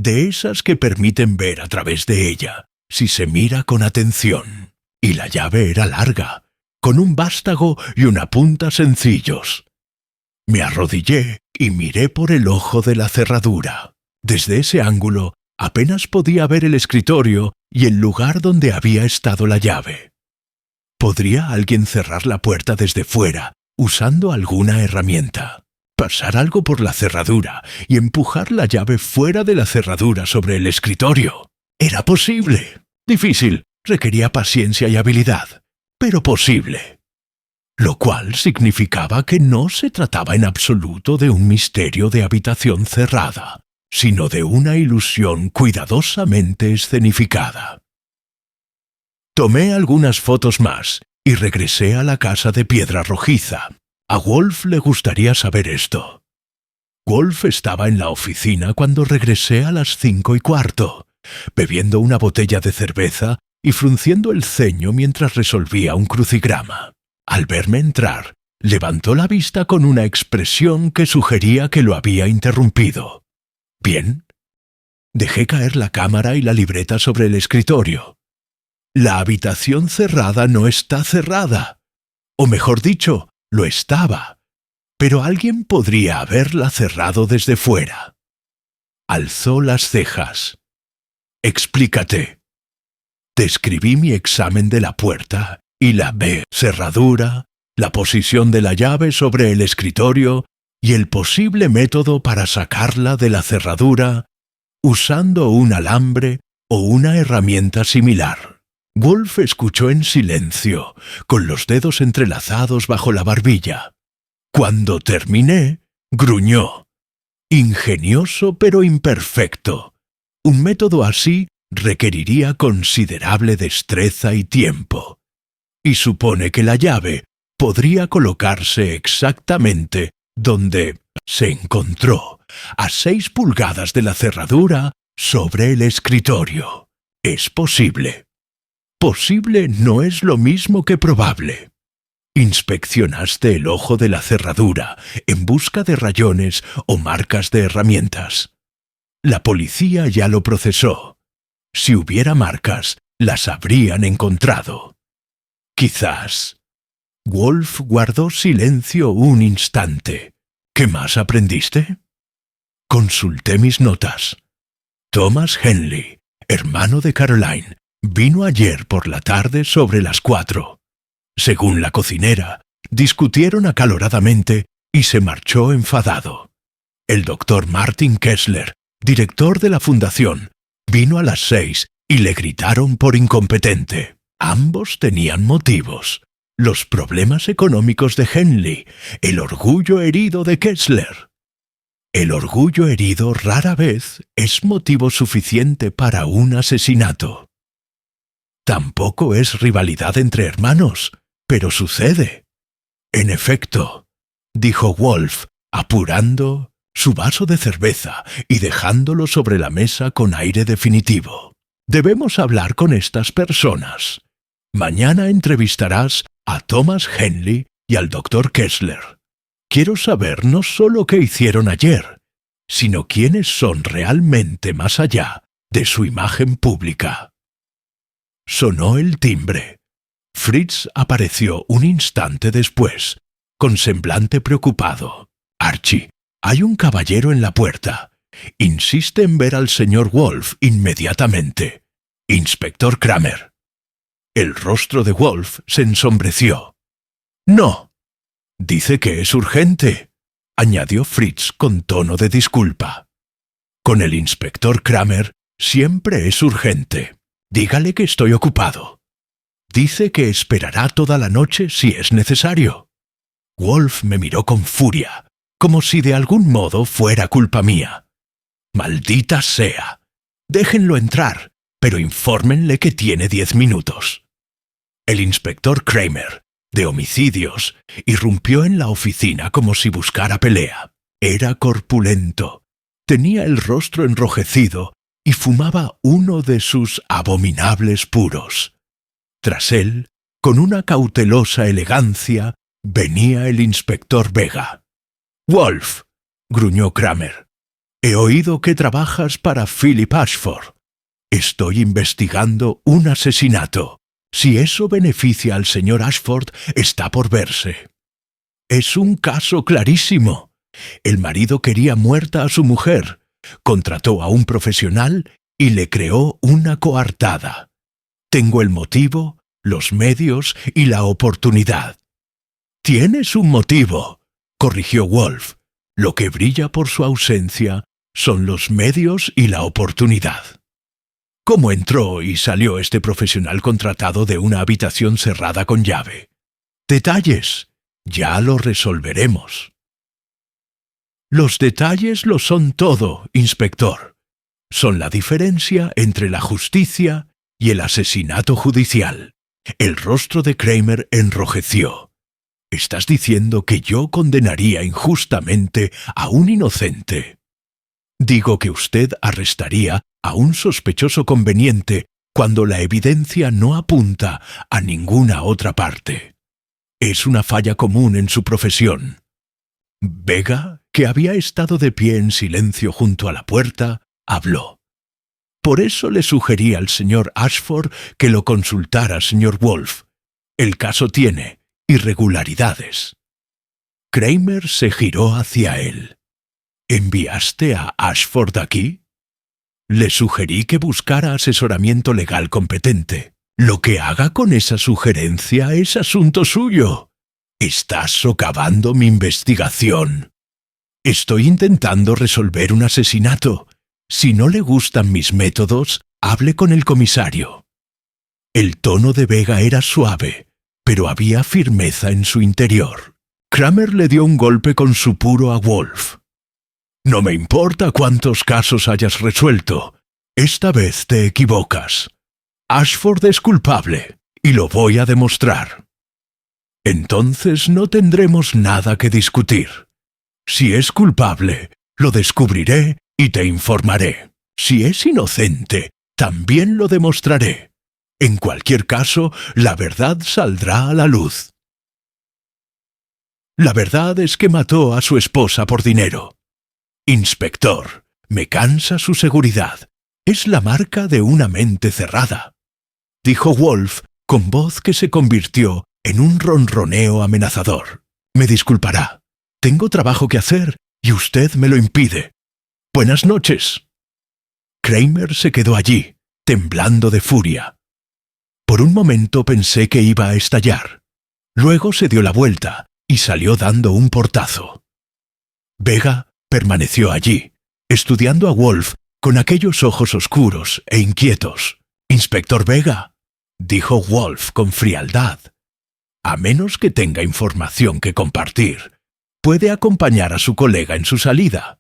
de esas que permiten ver a través de ella, si se mira con atención. Y la llave era larga, con un vástago y una punta sencillos. Me arrodillé y miré por el ojo de la cerradura. Desde ese ángulo apenas podía ver el escritorio y el lugar donde había estado la llave. ¿Podría alguien cerrar la puerta desde fuera usando alguna herramienta? Pasar algo por la cerradura y empujar la llave fuera de la cerradura sobre el escritorio. Era posible. Difícil, requería paciencia y habilidad, pero posible. Lo cual significaba que no se trataba en absoluto de un misterio de habitación cerrada, sino de una ilusión cuidadosamente escenificada. Tomé algunas fotos más y regresé a la casa de piedra rojiza. A Wolf le gustaría saber esto. Wolf estaba en la oficina cuando regresé a las 5:15, bebiendo una botella de cerveza y frunciendo el ceño mientras resolvía un crucigrama. Al verme entrar, levantó la vista con una expresión que sugería que lo había interrumpido. «¿Bien?» Dejé caer la cámara y la libreta sobre el escritorio. La habitación cerrada no está cerrada. O mejor dicho, lo estaba. Pero alguien podría haberla cerrado desde fuera. Alzó las cejas. «Explícate». Describí mi examen de la puerta y la cerradura, la posición de la llave sobre el escritorio y el posible método para sacarla de la cerradura usando un alambre o una herramienta similar. Wolf escuchó en silencio, con los dedos entrelazados bajo la barbilla. Cuando terminé, gruñó. Ingenioso pero imperfecto. Un método así requeriría considerable destreza y tiempo. Y supone que la llave podría colocarse exactamente donde se encontró, a 6 pulgadas de la cerradura, sobre el escritorio. Es posible. Posible no es lo mismo que probable. Inspeccionaste el ojo de la cerradura en busca de rayones o marcas de herramientas. La policía ya lo procesó. Si hubiera marcas, las habrían encontrado. Quizás. Wolf guardó silencio un instante. ¿Qué más aprendiste? Consulté mis notas. Thomas Henley, hermano de Caroline, vino ayer por la tarde sobre las 4. Según la cocinera, discutieron acaloradamente y se marchó enfadado. El doctor Martin Kessler, director de la fundación, vino a las 6 y le gritaron por incompetente. Ambos tenían motivos. Los problemas económicos de Henley, el orgullo herido de Kessler. El orgullo herido rara vez es motivo suficiente para un asesinato. Tampoco es rivalidad entre hermanos, pero sucede. En efecto, dijo Wolf, apurando su vaso de cerveza y dejándolo sobre la mesa con aire definitivo. Debemos hablar con estas personas. Mañana entrevistarás a Thomas Henley y al Dr. Kessler. Quiero saber no solo qué hicieron ayer, sino quiénes son realmente más allá de su imagen pública. Sonó el timbre. Fritz apareció un instante después, con semblante preocupado. «Archie, hay un caballero en la puerta. Insiste en ver al señor Wolf inmediatamente. Inspector Kramer». El rostro de Wolf se ensombreció. «No. Dice que es urgente», añadió Fritz con tono de disculpa. «Con el inspector Kramer siempre es urgente. Dígale que estoy ocupado. Dice que esperará toda la noche si es necesario». Wolf me miró con furia, como si de algún modo fuera culpa mía. «Maldita sea. Déjenlo entrar, pero infórmenle que tiene 10 minutos». El inspector Kramer, de homicidios, irrumpió en la oficina como si buscara pelea. Era corpulento, tenía el rostro enrojecido y fumaba uno de sus abominables puros. Tras él, con una cautelosa elegancia, venía el inspector Vega. «Wolf», gruñó Kramer, «he oído que trabajas para Philip Ashford. Estoy investigando un asesinato. Si eso beneficia al señor Ashford, está por verse». Es un caso clarísimo. El marido quería muerta a su mujer, contrató a un profesional y le creó una coartada. Tengo el motivo, los medios y la oportunidad. «Tienes un motivo», corrigió Wolf. «Lo que brilla por su ausencia son los medios y la oportunidad». ¿Cómo entró y salió este profesional contratado de una habitación cerrada con llave? Detalles. Ya lo resolveremos. Los detalles lo son todo, inspector. Son la diferencia entre la justicia y el asesinato judicial. El rostro de Kramer enrojeció. ¿Estás diciendo que yo condenaría injustamente a un inocente? Digo que usted arrestaría a un sospechoso conveniente cuando la evidencia no apunta a ninguna otra parte. Es una falla común en su profesión. Vega, que había estado de pie en silencio junto a la puerta, habló. Por eso le sugerí al señor Ashford que lo consultara, señor Wolf. El caso tiene irregularidades. Kramer se giró hacia él. ¿Enviaste a Ashford aquí? Le sugerí que buscara asesoramiento legal competente. Lo que haga con esa sugerencia es asunto suyo. Estás socavando mi investigación. Estoy intentando resolver un asesinato. Si no le gustan mis métodos, hable con el comisario. El tono de Vega era suave, pero había firmeza en su interior. Kramer le dio un golpe con su puro a Wolf. No me importa cuántos casos hayas resuelto. Esta vez te equivocas. Ashford es culpable, y lo voy a demostrar. Entonces no tendremos nada que discutir. Si es culpable, lo descubriré y te informaré. Si es inocente, también lo demostraré. En cualquier caso, la verdad saldrá a la luz. La verdad es que mató a su esposa por dinero. Inspector, me cansa su seguridad. Es la marca de una mente cerrada, dijo Wolf con voz que se convirtió en un ronroneo amenazador. Me disculpará. Tengo trabajo que hacer y usted me lo impide. Buenas noches. Kramer se quedó allí, temblando de furia. Por un momento pensé que iba a estallar. Luego se dio la vuelta y salió dando un portazo. Vega permaneció allí, estudiando a Wolf con aquellos ojos oscuros e inquietos. «Inspector Vega», dijo Wolf con frialdad, «a menos que tenga información que compartir, puede acompañar a su colega en su salida».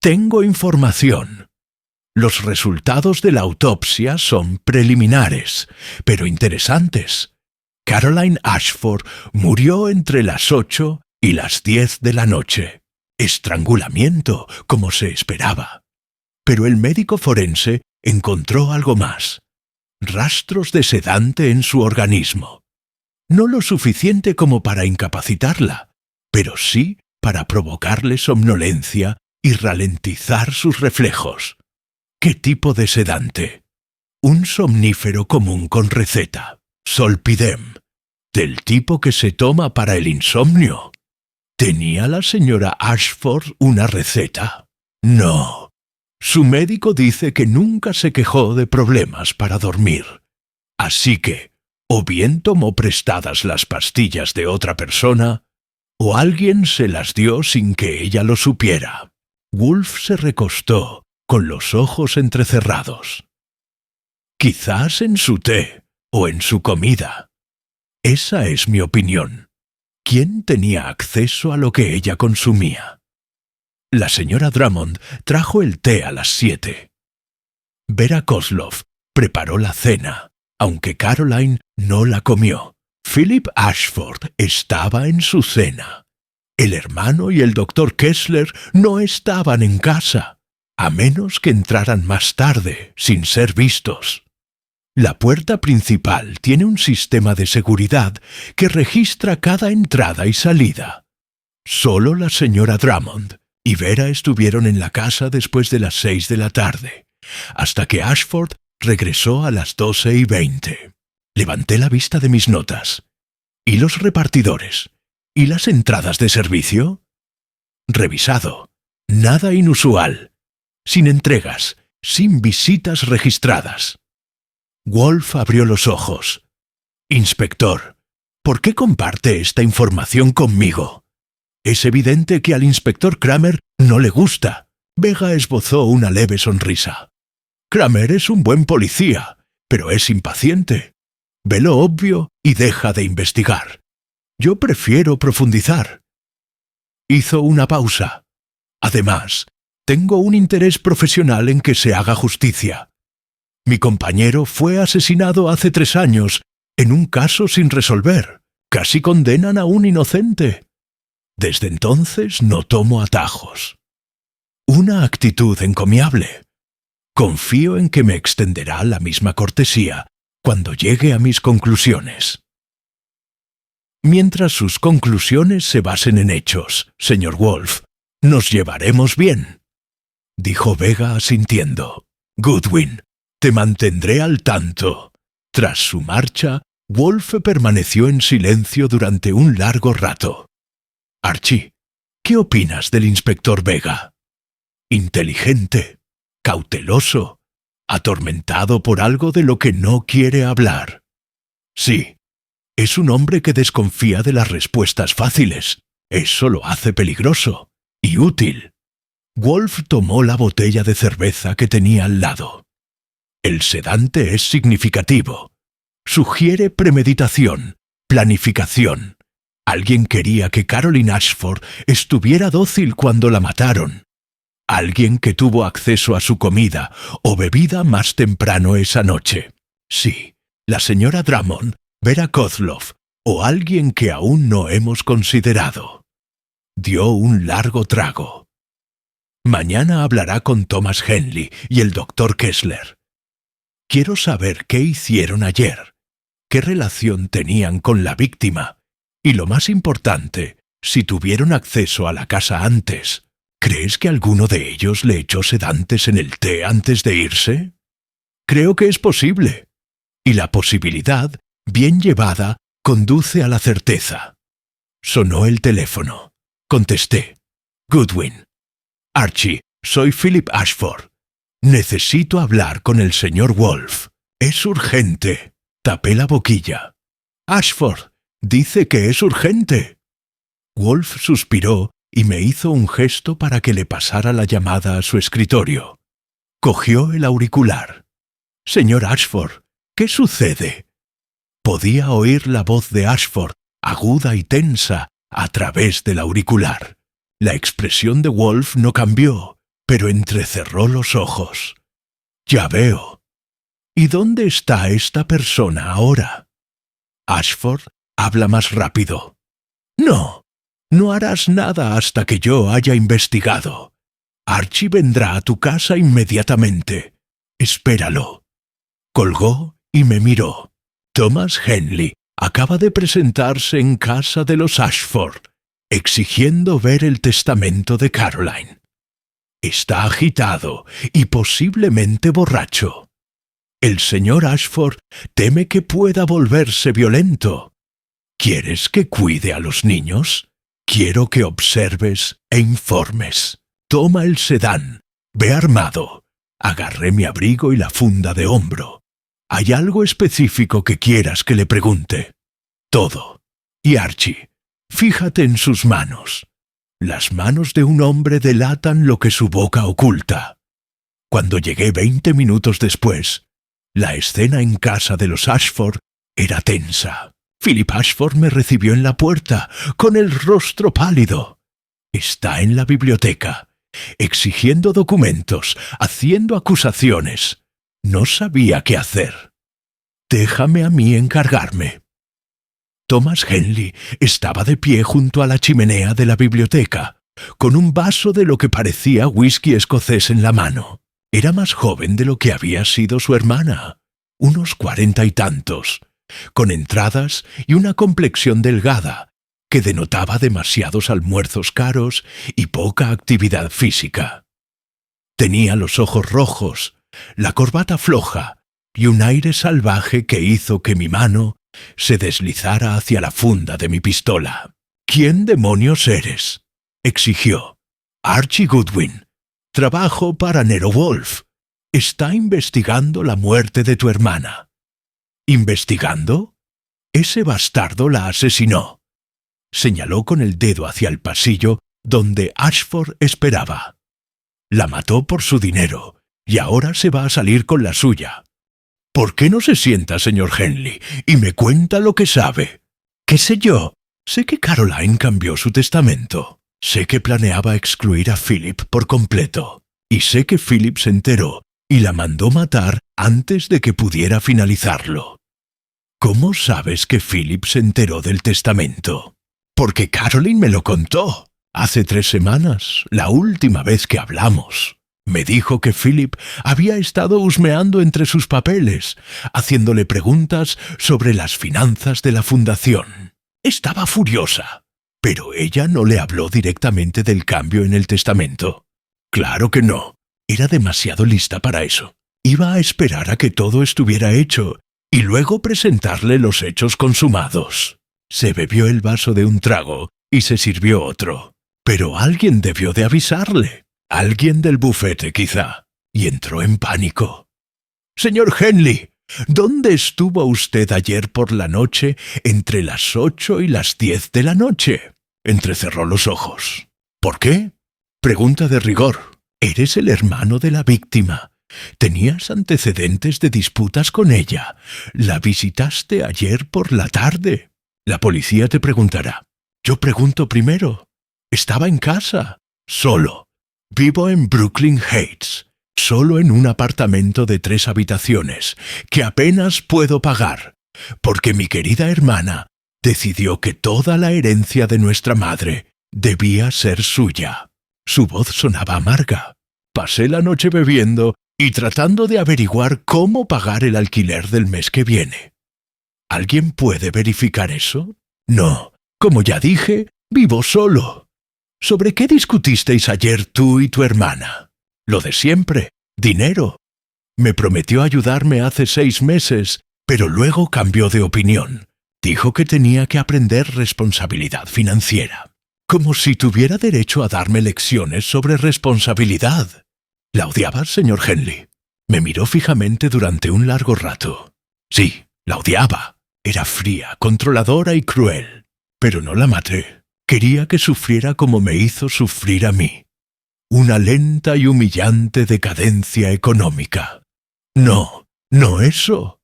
«Tengo información. Los resultados de la autopsia son preliminares, pero interesantes. Caroline Ashford murió entre las 8 y las 10 de la noche. Estrangulamiento, como se esperaba. Pero el médico forense encontró algo más. Rastros de sedante en su organismo. No lo suficiente como para incapacitarla, pero sí para provocarle somnolencia y ralentizar sus reflejos. ¿Qué tipo de sedante? Un somnífero común con receta. Solpidem, del tipo que se toma para el insomnio. ¿Tenía la señora Ashford una receta? No. Su médico dice que nunca se quejó de problemas para dormir. Así que, o bien tomó prestadas las pastillas de otra persona, o alguien se las dio sin que ella lo supiera. Wolf se recostó, con los ojos entrecerrados. Quizás en su té o en su comida. Esa es mi opinión. ¿Quién tenía acceso a lo que ella consumía? La señora Drummond trajo el té a las 7. Vera Kozlov preparó la cena, aunque Caroline no la comió. Philip Ashford estaba en su cena. El hermano y el doctor Kessler no estaban en casa, a menos que entraran más tarde, sin ser vistos. La puerta principal tiene un sistema de seguridad que registra cada entrada y salida. Solo la señora Drummond y Vera estuvieron en la casa después de las 6 de la tarde, hasta que Ashford regresó a las 12:20. Levanté la vista de mis notas. ¿Y los repartidores? ¿Y las entradas de servicio? Revisado. Nada inusual. Sin entregas, sin visitas registradas. Wolf abrió los ojos. Inspector, ¿por qué comparte esta información conmigo? Es evidente que al inspector Kramer no le gusta. Vega esbozó una leve sonrisa. Kramer es un buen policía, pero es impaciente. Ve lo obvio y deja de investigar. Yo prefiero profundizar. Hizo una pausa. Además, tengo un interés profesional en que se haga justicia. Mi compañero fue asesinado hace 3 años en un caso sin resolver. Casi condenan a un inocente. Desde entonces no tomo atajos. Una actitud encomiable. Confío en que me extenderá la misma cortesía cuando llegue a mis conclusiones. Mientras sus conclusiones se basen en hechos, señor Wolf, nos llevaremos bien, dijo Vega asintiendo. Goodwin, te mantendré al tanto. Tras su marcha, Wolf permaneció en silencio durante un largo rato. Archie, ¿qué opinas del inspector Vega? Inteligente, cauteloso, atormentado por algo de lo que no quiere hablar. Sí, es un hombre que desconfía de las respuestas fáciles. Eso lo hace peligroso y útil. Wolf tomó la botella de cerveza que tenía al lado. El sedante es significativo. Sugiere premeditación, planificación. Alguien quería que Caroline Ashford estuviera dócil cuando la mataron. Alguien que tuvo acceso a su comida o bebida más temprano esa noche. Sí, la señora Drummond, Vera Kozlov o alguien que aún no hemos considerado. Dio un largo trago. Mañana hablará con Thomas Henley y el doctor Kessler. Quiero saber qué hicieron ayer, qué relación tenían con la víctima y, lo más importante, si tuvieron acceso a la casa antes. ¿Crees que alguno de ellos le echó sedantes en el té antes de irse? Creo que es posible. Y la posibilidad, bien llevada, conduce a la certeza. Sonó el teléfono. Contesté. Goodwin. Archie, soy Philip Ashford. Necesito hablar con el señor Wolf. Es urgente. Tapé la boquilla. Ashford, dice que es urgente. Wolf suspiró y me hizo un gesto para que le pasara la llamada a su escritorio. Cogió el auricular. Señor Ashford, ¿qué sucede? Podía oír la voz de Ashford, aguda y tensa, a través del auricular. La expresión de Wolf no cambió, pero entrecerró los ojos. Ya veo. ¿Y dónde está esta persona ahora? Ashford habla más rápido. No, no harás nada hasta que yo haya investigado. Archie vendrá a tu casa inmediatamente. Espéralo. Colgó y me miró. Thomas Henley acaba de presentarse en casa de los Ashford, exigiendo ver el testamento de Caroline. Está agitado y posiblemente borracho. El señor Ashford teme que pueda volverse violento. ¿Quieres que cuide a los niños? Quiero que observes e informes. Toma el sedán. Ve armado. Agarré mi abrigo y la funda de hombro. ¿Hay algo específico que quieras que le pregunte? Todo. Y Archie, fíjate en sus manos. Las manos de un hombre delatan lo que su boca oculta. Cuando llegué 20 minutos después, la escena en casa de los Ashford era tensa. Philip Ashford me recibió en la puerta, con el rostro pálido. Está en la biblioteca, exigiendo documentos, haciendo acusaciones. No sabía qué hacer. Déjame a mí encargarme. Thomas Henley estaba de pie junto a la chimenea de la biblioteca, con un vaso de lo que parecía whisky escocés en la mano. Era más joven de lo que había sido su hermana, unos 40 y tantos, con entradas y una complexión delgada que denotaba demasiados almuerzos caros y poca actividad física. Tenía los ojos rojos, la corbata floja y un aire salvaje que hizo que mi mano se deslizara hacia la funda de mi pistola. ¿Quién demonios eres?, exigió. Archie Goodwin. Trabajo para Nero Wolfe. Está investigando la muerte de tu hermana. ¿Investigando? Ese bastardo la asesinó. Señaló con el dedo hacia el pasillo donde Ashford esperaba. La mató por su dinero y ahora se va a salir con la suya. ¿Por qué no se sienta, señor Henley, y me cuenta lo que sabe? ¿Qué sé yo? Sé que Caroline cambió su testamento. Sé que planeaba excluir a Philip por completo. Y sé que Philip se enteró y la mandó matar antes de que pudiera finalizarlo. ¿Cómo sabes que Philip se enteró del testamento? Porque Caroline me lo contó. Hace 3 semanas, la última vez que hablamos. Me dijo que Philip había estado husmeando entre sus papeles, haciéndole preguntas sobre las finanzas de la fundación. Estaba furiosa, pero ella no le habló directamente del cambio en el testamento. Claro que no, era demasiado lista para eso. Iba a esperar a que todo estuviera hecho y luego presentarle los hechos consumados. Se bebió el vaso de un trago y se sirvió otro. Pero alguien debió de avisarle. Alguien del bufete, quizá. Y entró en pánico. Señor Henley, ¿dónde estuvo usted ayer por la noche entre las 8 y las 10 de la noche? Entrecerró los ojos. ¿Por qué? Pregunta de rigor. Eres el hermano de la víctima. Tenías antecedentes de disputas con ella. La visitaste ayer por la tarde. La policía te preguntará. Yo pregunto primero. Estaba en casa, solo. Vivo en Brooklyn Heights, solo en un apartamento de 3 habitaciones, que apenas puedo pagar, porque mi querida hermana decidió que toda la herencia de nuestra madre debía ser suya. Su voz sonaba amarga. Pasé la noche bebiendo y tratando de averiguar cómo pagar el alquiler del mes que viene. ¿Alguien puede verificar eso? No, como ya dije, vivo solo. ¿Sobre qué discutisteis ayer tú y tu hermana? Lo de siempre, dinero. Me prometió ayudarme hace 6 meses, pero luego cambió de opinión. Dijo que tenía que aprender responsabilidad financiera. Como si tuviera derecho a darme lecciones sobre responsabilidad. ¿La odiabas, señor Henley? Me miró fijamente durante un largo rato. Sí, la odiaba. Era fría, controladora y cruel. Pero no la maté. Quería que sufriera como me hizo sufrir a mí. Una lenta y humillante decadencia económica. No, no eso.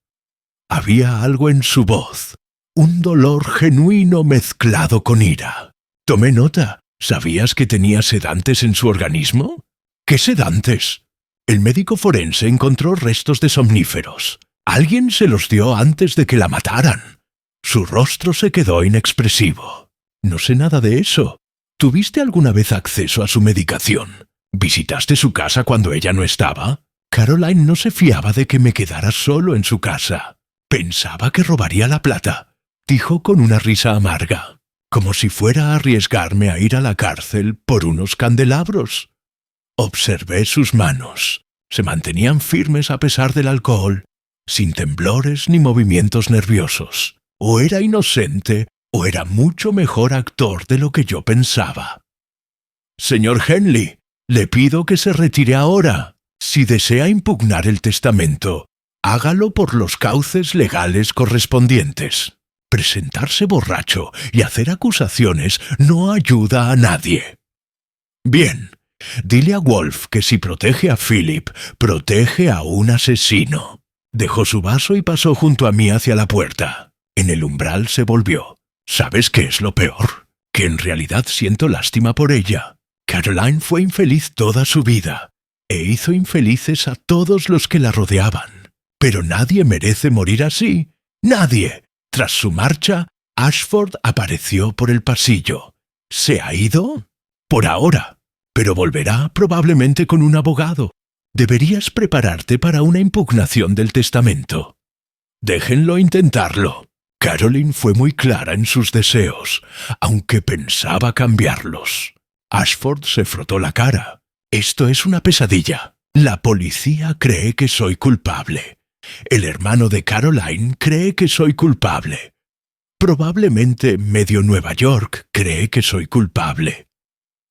Había algo en su voz, un dolor genuino mezclado con ira. Tomé nota. ¿Sabías que tenía sedantes en su organismo? ¿Qué sedantes? El médico forense encontró restos de somníferos. Alguien se los dio antes de que la mataran. Su rostro se quedó inexpresivo. No sé nada de eso. ¿Tuviste alguna vez acceso a su medicación? ¿Visitaste su casa cuando ella no estaba? Caroline no se fiaba de que me quedara solo en su casa. Pensaba que robaría la plata, dijo con una risa amarga, como si fuera a arriesgarme a ir a la cárcel por unos candelabros. Observé sus manos. Se mantenían firmes a pesar del alcohol, sin temblores ni movimientos nerviosos. O era inocente, o era mucho mejor actor de lo que yo pensaba. Señor Henley, le pido que se retire ahora. Si desea impugnar el testamento, hágalo por los cauces legales correspondientes. Presentarse borracho y hacer acusaciones no ayuda a nadie. Bien, dile a Wolfe que si protege a Philip, protege a un asesino. Dejó su vaso y pasó junto a mí hacia la puerta. En el umbral se volvió. ¿Sabes qué es lo peor? Que en realidad siento lástima por ella. Caroline fue infeliz toda su vida, e hizo infelices a todos los que la rodeaban. Pero nadie merece morir así. ¡Nadie! Tras su marcha, Ashford apareció por el pasillo. ¿Se ha ido? Por ahora. Pero volverá probablemente con un abogado. Deberías prepararte para una impugnación del testamento. Déjenlo intentarlo. Caroline fue muy clara en sus deseos, aunque pensaba cambiarlos. Ashford se frotó la cara. Esto es una pesadilla. La policía cree que soy culpable. El hermano de Caroline cree que soy culpable. Probablemente medio Nueva York cree que soy culpable.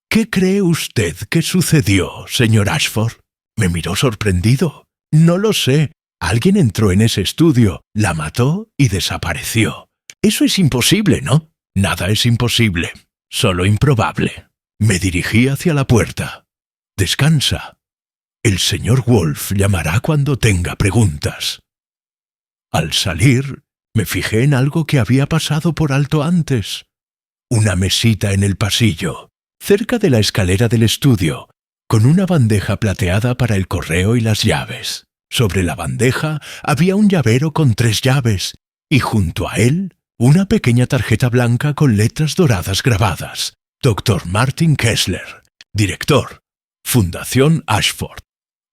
¿Qué cree usted que sucedió, señor Ashford? Me miró sorprendido. No lo sé. Alguien entró en ese estudio, la mató y desapareció. Eso es imposible, ¿no? Nada es imposible, solo improbable. Me dirigí hacia la puerta. Descansa. El señor Wolf llamará cuando tenga preguntas. Al salir, me fijé en algo que había pasado por alto antes. Una mesita en el pasillo, cerca de la escalera del estudio, con una bandeja plateada para el correo y las llaves. Sobre la bandeja había un llavero con 3 llaves, y junto a él, una pequeña tarjeta blanca con letras doradas grabadas. Dr. Martin Kessler, director, Fundación Ashford.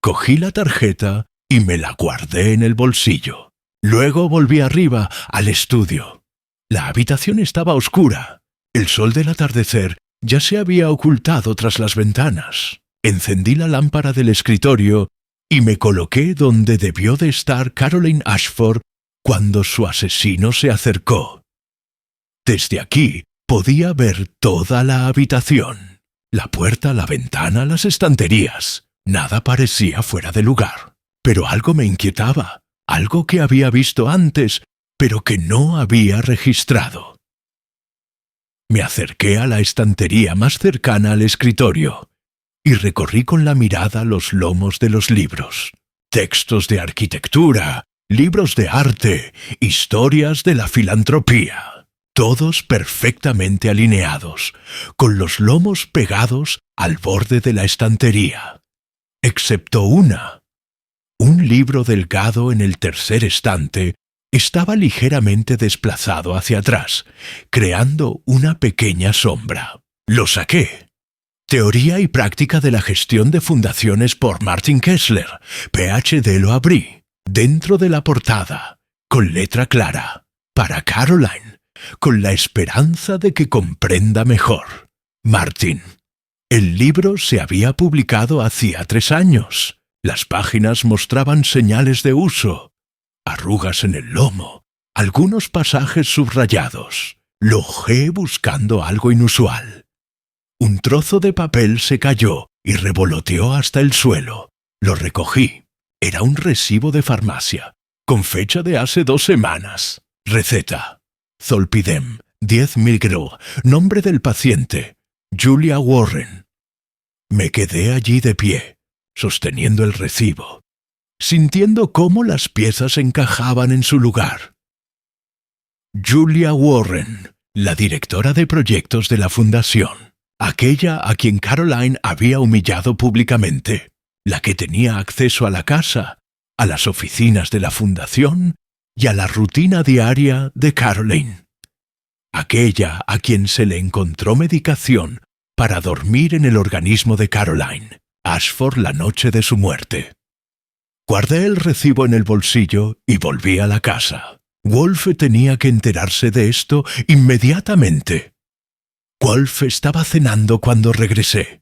Cogí la tarjeta y me la guardé en el bolsillo. Luego volví arriba, al estudio. La habitación estaba oscura. El sol del atardecer ya se había ocultado tras las ventanas. Encendí la lámpara del escritorio y me coloqué donde debió de estar Caroline Ashford cuando su asesino se acercó. Desde aquí podía ver toda la habitación. La puerta, la ventana, las estanterías. Nada parecía fuera de lugar. Pero algo me inquietaba. Algo que había visto antes, pero que no había registrado. Me acerqué a la estantería más cercana al escritorio y recorrí con la mirada los lomos de los libros. Textos de arquitectura, libros de arte, historias de la filantropía. Todos perfectamente alineados, con los lomos pegados al borde de la estantería. Excepto una. Un libro delgado en el tercer estante estaba ligeramente desplazado hacia atrás, creando una pequeña sombra. Lo saqué. Teoría y práctica de la gestión de fundaciones por Martin Kessler. PhD. Lo abrí. Dentro de la portada, con letra clara, para Caroline, con la esperanza de que comprenda mejor. Martin. El libro se había publicado hacía 3 años. Las páginas mostraban señales de uso, arrugas en el lomo, algunos pasajes subrayados. Lo hojé buscando algo inusual. Un trozo de papel se cayó y revoloteó hasta el suelo. Lo recogí. Era un recibo de farmacia, con fecha de hace 2 semanas. Receta: Zolpidem, 10 mg. Nombre del paciente: Julia Warren. Me quedé allí de pie, sosteniendo el recibo, sintiendo cómo las piezas encajaban en su lugar. Julia Warren, la directora de proyectos de la fundación, aquella a quien Caroline había humillado públicamente, la que tenía acceso a la casa, a las oficinas de la fundación y a la rutina diaria de Caroline. Aquella a quien se le encontró medicación para dormir en el organismo de Caroline Ashford la noche de su muerte. Guardé el recibo en el bolsillo y volví a la casa. Wolf tenía que enterarse de esto inmediatamente. Wolf estaba cenando cuando regresé.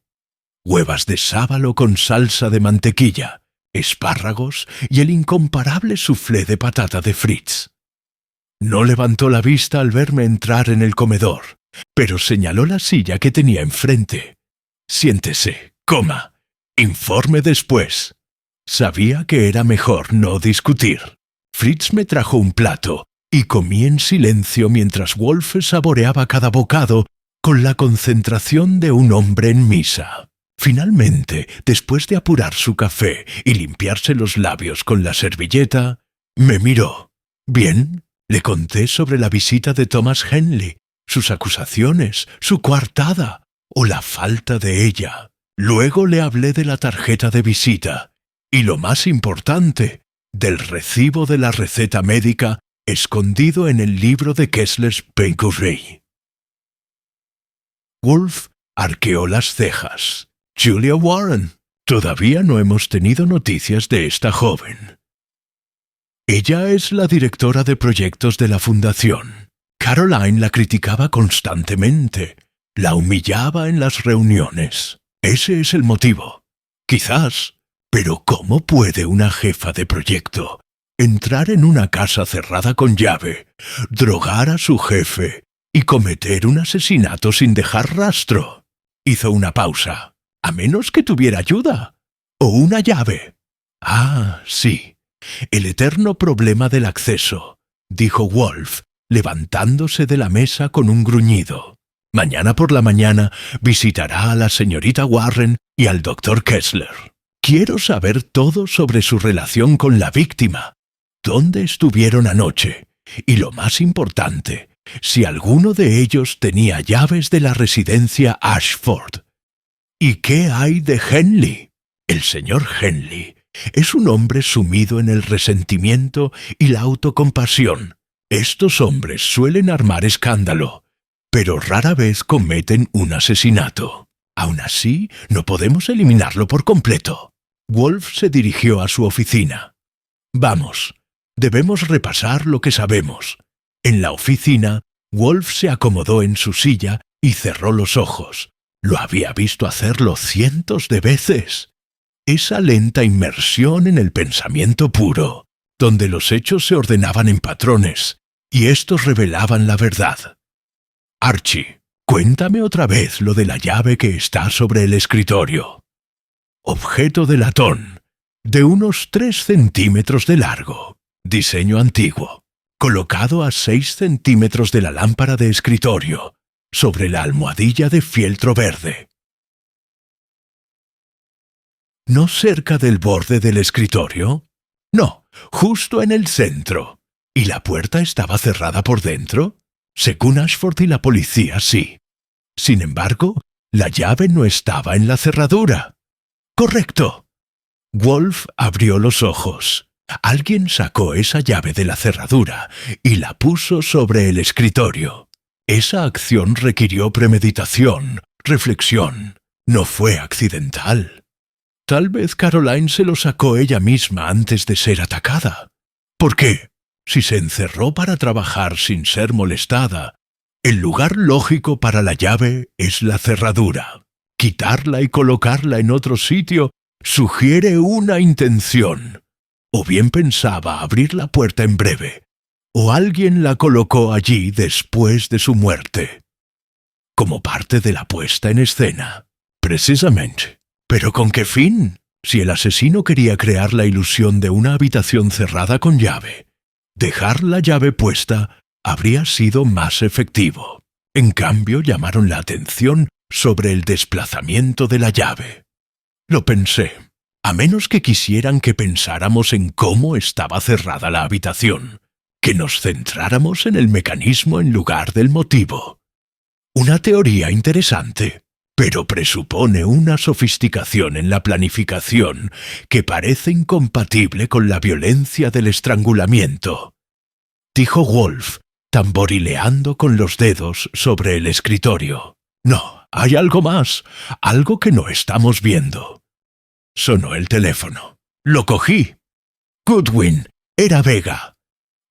Huevas de sábalo con salsa de mantequilla, espárragos y el incomparable soufflé de patata de Fritz. No levantó la vista al verme entrar en el comedor, pero señaló la silla que tenía enfrente. Siéntese, coma. Informe después. Sabía que era mejor no discutir. Fritz me trajo un plato y comí en silencio mientras Wolf saboreaba cada bocado con la concentración de un hombre en misa. Finalmente, después de apurar su café y limpiarse los labios con la servilleta, me miró. Bien, le conté sobre la visita de Thomas Henley, sus acusaciones, su coartada o la falta de ella. Luego le hablé de la tarjeta de visita y, lo más importante, del recibo de la receta médica escondido en el libro de Kessler's Peinkurrey. Wolf arqueó las cejas. Julia Warren. Todavía no hemos tenido noticias de esta joven. Ella es la directora de proyectos de la fundación. Caroline la criticaba constantemente, la humillaba en las reuniones. Ese es el motivo. Quizás. Pero ¿cómo puede una jefa de proyecto entrar en una casa cerrada con llave, drogar a su jefe y cometer un asesinato sin dejar rastro. Hizo una pausa. A menos que tuviera ayuda. O una llave. Ah, sí. El eterno problema del acceso, dijo Wolf, levantándose de la mesa con un gruñido. Mañana por la mañana visitará a la señorita Warren y al doctor Kessler. Quiero saber todo sobre su relación con la víctima, dónde estuvieron anoche y, lo más importante, si alguno de ellos tenía llaves de la residencia Ashford. ¿Y qué hay de Henley? El señor Henley es un hombre sumido en el resentimiento y la autocompasión. Estos hombres suelen armar escándalo, pero rara vez cometen un asesinato. Aún así, no podemos eliminarlo por completo. Wolf se dirigió a su oficina. Vamos, debemos repasar lo que sabemos. En la oficina, Wolf se acomodó en su silla y cerró los ojos. Lo había visto hacerlo cientos de veces. Esa lenta inmersión en el pensamiento puro, donde los hechos se ordenaban en patrones, y estos revelaban la verdad. Archie, cuéntame otra vez lo de la llave que está sobre el escritorio. Objeto de latón, de unos 3 centímetros de largo, diseño antiguo, colocado a 6 centímetros de la lámpara de escritorio, sobre la almohadilla de fieltro verde. ¿No cerca del borde del escritorio? No, justo en el centro. ¿Y la puerta estaba cerrada por dentro? Según Ashford y la policía, sí. Sin embargo, la llave no estaba en la cerradura. ¡Correcto! Wolf abrió los ojos. Alguien sacó esa llave de la cerradura y la puso sobre el escritorio. Esa acción requirió premeditación, reflexión. No fue accidental. Tal vez Caroline se lo sacó ella misma antes de ser atacada. ¿Por qué? Si se encerró para trabajar sin ser molestada, el lugar lógico para la llave es la cerradura. Quitarla y colocarla en otro sitio sugiere una intención. O bien pensaba abrir la puerta en breve, o alguien la colocó allí después de su muerte. Como parte de la puesta en escena. Precisamente. ¿Pero con qué fin? Si el asesino quería crear la ilusión de una habitación cerrada con llave, dejar la llave puesta habría sido más efectivo. En cambio, llamaron la atención sobre el desplazamiento de la llave. Lo pensé. A menos que quisieran que pensáramos en cómo estaba cerrada la habitación, que nos centráramos en el mecanismo en lugar del motivo. Una teoría interesante, pero presupone una sofisticación en la planificación que parece incompatible con la violencia del estrangulamiento, dijo Wolf, tamborileando con los dedos sobre el escritorio. No, hay algo más, algo que no estamos viendo. Sonó el teléfono. Lo cogí. Goodwin, era Vega.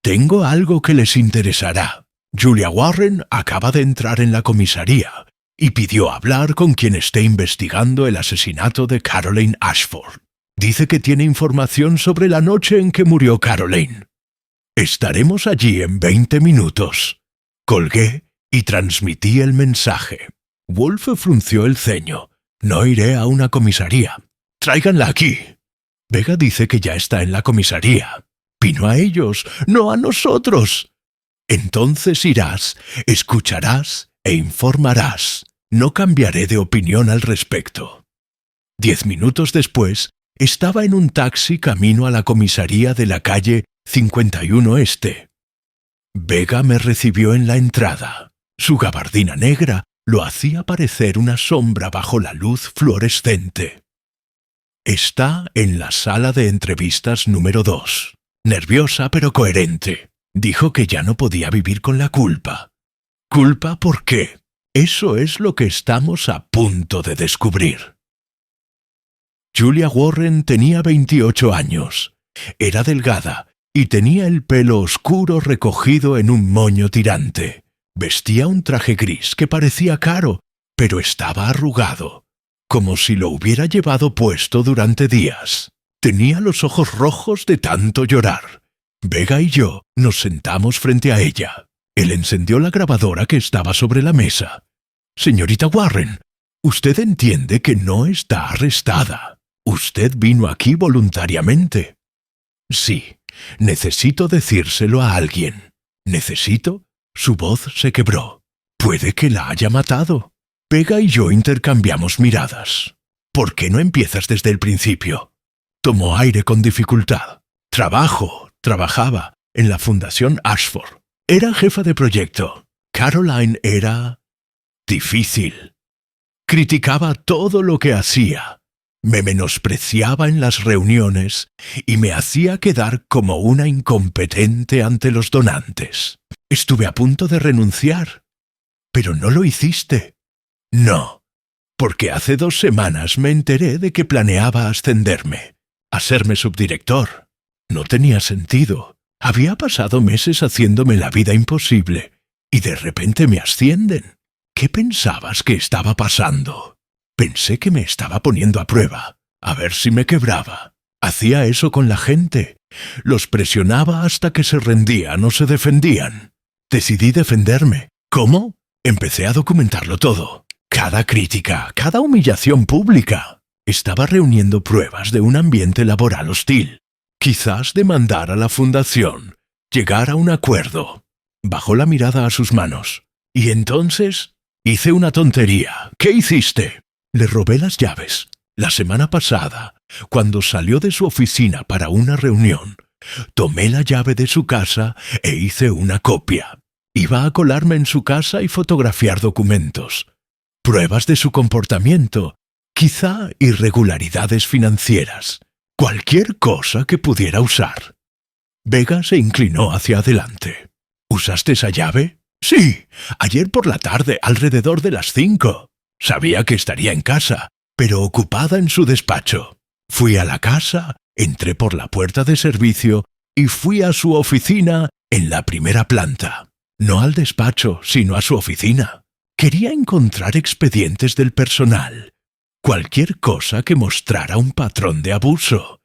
Tengo algo que les interesará. Julia Warren acaba de entrar en la comisaría y pidió hablar con quien esté investigando el asesinato de Caroline Ashford. Dice que tiene información sobre la noche en que murió Caroline. Estaremos allí en 20 minutos. Colgué y transmití el mensaje. Wolf frunció el ceño. No iré a una comisaría. Tráiganla aquí. Vega dice que ya está en la comisaría. Vino a ellos, no a nosotros. Entonces irás, escucharás e informarás. No cambiaré de opinión al respecto. 10 minutos después, estaba en un taxi camino a la comisaría de la calle 51 Este. Vega me recibió en la entrada. Su gabardina negra lo hacía parecer una sombra bajo la luz fluorescente. Está en la sala de entrevistas número 2. Nerviosa pero coherente. Dijo que ya no podía vivir con la culpa. ¿Culpa por qué? Eso es lo que estamos a punto de descubrir. Julia Warren tenía 28 años. Era delgada y tenía el pelo oscuro recogido en un moño tirante. Vestía un traje gris que parecía caro, pero estaba arrugado, como si lo hubiera llevado puesto durante días. Tenía los ojos rojos de tanto llorar Vega y yo nos sentamos frente a ella. Él encendió la grabadora que estaba sobre la mesa. Señorita Warren, usted entiende que no está arrestada. Usted vino aquí voluntariamente. Sí, necesito decírselo a alguien. ¿Necesito? Su voz se quebró. Puede que la haya matado. Vega y yo intercambiamos miradas. ¿Por qué no empiezas desde el principio? Tomó aire con dificultad. Trabajaba en la Fundación Ashford. Era jefa de proyecto. Caroline era difícil. Criticaba todo lo que hacía. Me menospreciaba en las reuniones y me hacía quedar como una incompetente ante los donantes. Estuve a punto de renunciar. Pero no lo hiciste. No, porque hace 2 semanas me enteré de que planeaba ascenderme, hacerme subdirector. No tenía sentido. Había pasado meses haciéndome la vida imposible y de repente me ascienden. ¿Qué pensabas que estaba pasando? Pensé que me estaba poniendo a prueba, a ver si me quebraba. Hacía eso con la gente. Los presionaba hasta que se rendían o se defendían. Decidí defenderme. ¿Cómo? Empecé a documentarlo todo. Cada crítica, cada humillación pública. Estaba reuniendo pruebas de un ambiente laboral hostil. Quizás demandar a la fundación, llegar a un acuerdo. Bajó la mirada a sus manos. Y entonces hice una tontería. ¿Qué hiciste? Le robé las llaves. La semana pasada, cuando salió de su oficina para una reunión, tomé la llave de su casa e hice una copia. Iba a colarme en su casa y fotografiar documentos. Pruebas de su comportamiento, quizá irregularidades financieras. Cualquier cosa que pudiera usar. Vega se inclinó hacia adelante. ¿Usaste esa llave? Sí, ayer por la tarde, alrededor de las 5. Sabía que estaría en casa, pero ocupada en su despacho. Fui a la casa, entré por la puerta de servicio y fui a su oficina en la primera planta. No al despacho, sino a su oficina. Quería encontrar expedientes del personal. Cualquier cosa que mostrara un patrón de abuso.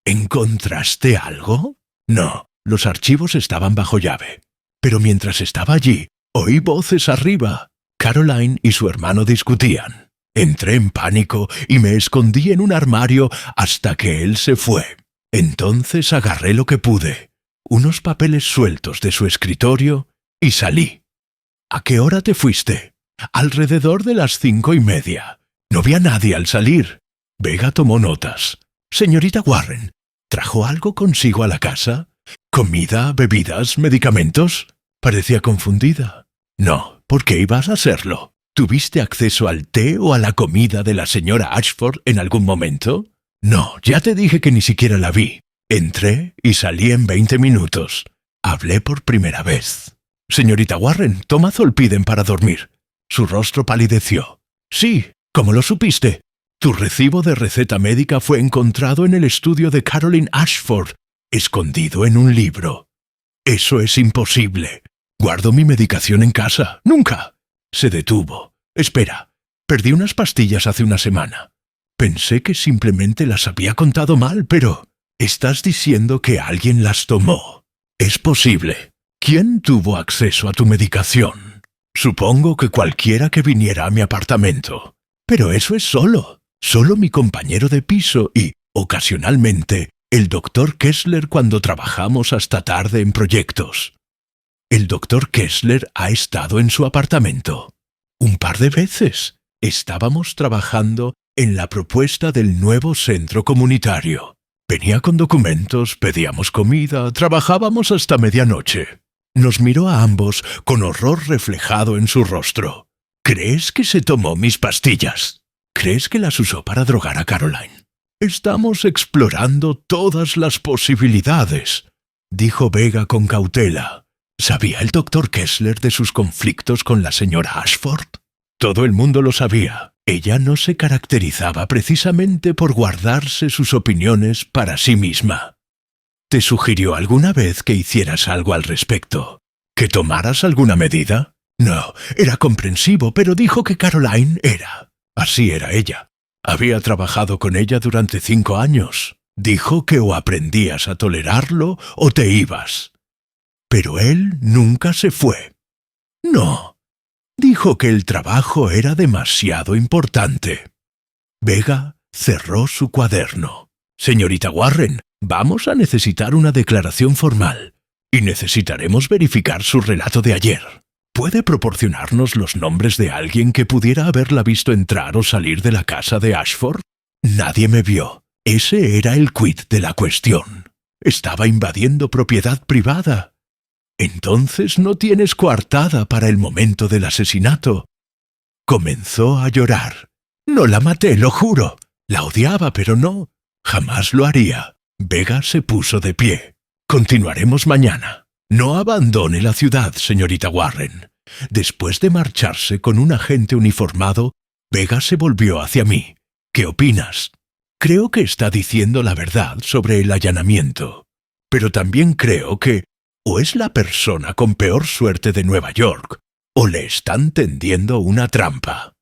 ¿Encontraste algo? No, los archivos estaban bajo llave. Pero mientras estaba allí, oí voces arriba. Caroline y su hermano discutían. Entré en pánico y me escondí en un armario hasta que él se fue. Entonces agarré lo que pude, unos papeles sueltos de su escritorio, y salí. ¿A qué hora te fuiste? Alrededor de las 5:30. No vi a nadie al salir. Vega tomó notas. Señorita Warren, ¿trajo algo consigo a la casa? ¿Comida, bebidas, medicamentos? Parecía confundida. No, ¿por qué ibas a hacerlo? ¿Tuviste acceso al té o a la comida de la señora Ashford en algún momento? No, ya te dije que ni siquiera la vi. Entré y salí en 20 minutos. Hablé por primera vez. Señorita Warren, toma Zolpidem para dormir. Su rostro palideció. Sí, ¿cómo lo supiste? Tu recibo de receta médica fue encontrado en el estudio de Caroline Ashford, escondido en un libro. Eso es imposible. Guardo mi medicación en casa. Nunca. Se detuvo. Espera, perdí unas pastillas hace una semana. Pensé que simplemente las había contado mal, pero estás diciendo que alguien las tomó. Es posible. ¿Quién tuvo acceso a tu medicación? Supongo que cualquiera que viniera a mi apartamento. Pero eso es solo mi compañero de piso y, ocasionalmente, el doctor Kessler cuando trabajamos hasta tarde en proyectos. El doctor Kessler ha estado en su apartamento. Un par de veces. Estábamos trabajando en la propuesta del nuevo centro comunitario. Venía con documentos, pedíamos comida, trabajábamos hasta medianoche. Nos miró a ambos con horror reflejado en su rostro. ¿Crees que se tomó mis pastillas? ¿Crees que las usó para drogar a Caroline? Estamos explorando todas las posibilidades, dijo Vega con cautela. ¿Sabía el doctor Kessler de sus conflictos con la señora Ashford? Todo el mundo lo sabía. Ella no se caracterizaba precisamente por guardarse sus opiniones para sí misma. ¿Te sugirió alguna vez que hicieras algo al respecto? ¿Que tomaras alguna medida? No, era comprensivo, pero dijo que Caroline era. Así era ella. Había trabajado con ella durante 5 años. Dijo que o aprendías a tolerarlo o te ibas. Pero él nunca se fue. No. Dijo que el trabajo era demasiado importante. Vega cerró su cuaderno. Señorita Warren, vamos a necesitar una declaración formal y necesitaremos verificar su relato de ayer. ¿Puede proporcionarnos los nombres de alguien que pudiera haberla visto entrar o salir de la casa de Ashford? Nadie me vio. Ese era el quid de la cuestión. Estaba invadiendo propiedad privada. Entonces no tienes coartada para el momento del asesinato. Comenzó a llorar. No la maté, lo juro. La odiaba, pero no. Jamás lo haría. Vega se puso de pie. Continuaremos mañana. No abandone la ciudad, señorita Warren. Después de marcharse con un agente uniformado, Vega se volvió hacia mí. ¿Qué opinas? Creo que está diciendo la verdad sobre el allanamiento. Pero también creo que o es la persona con peor suerte de Nueva York, o le están tendiendo una trampa.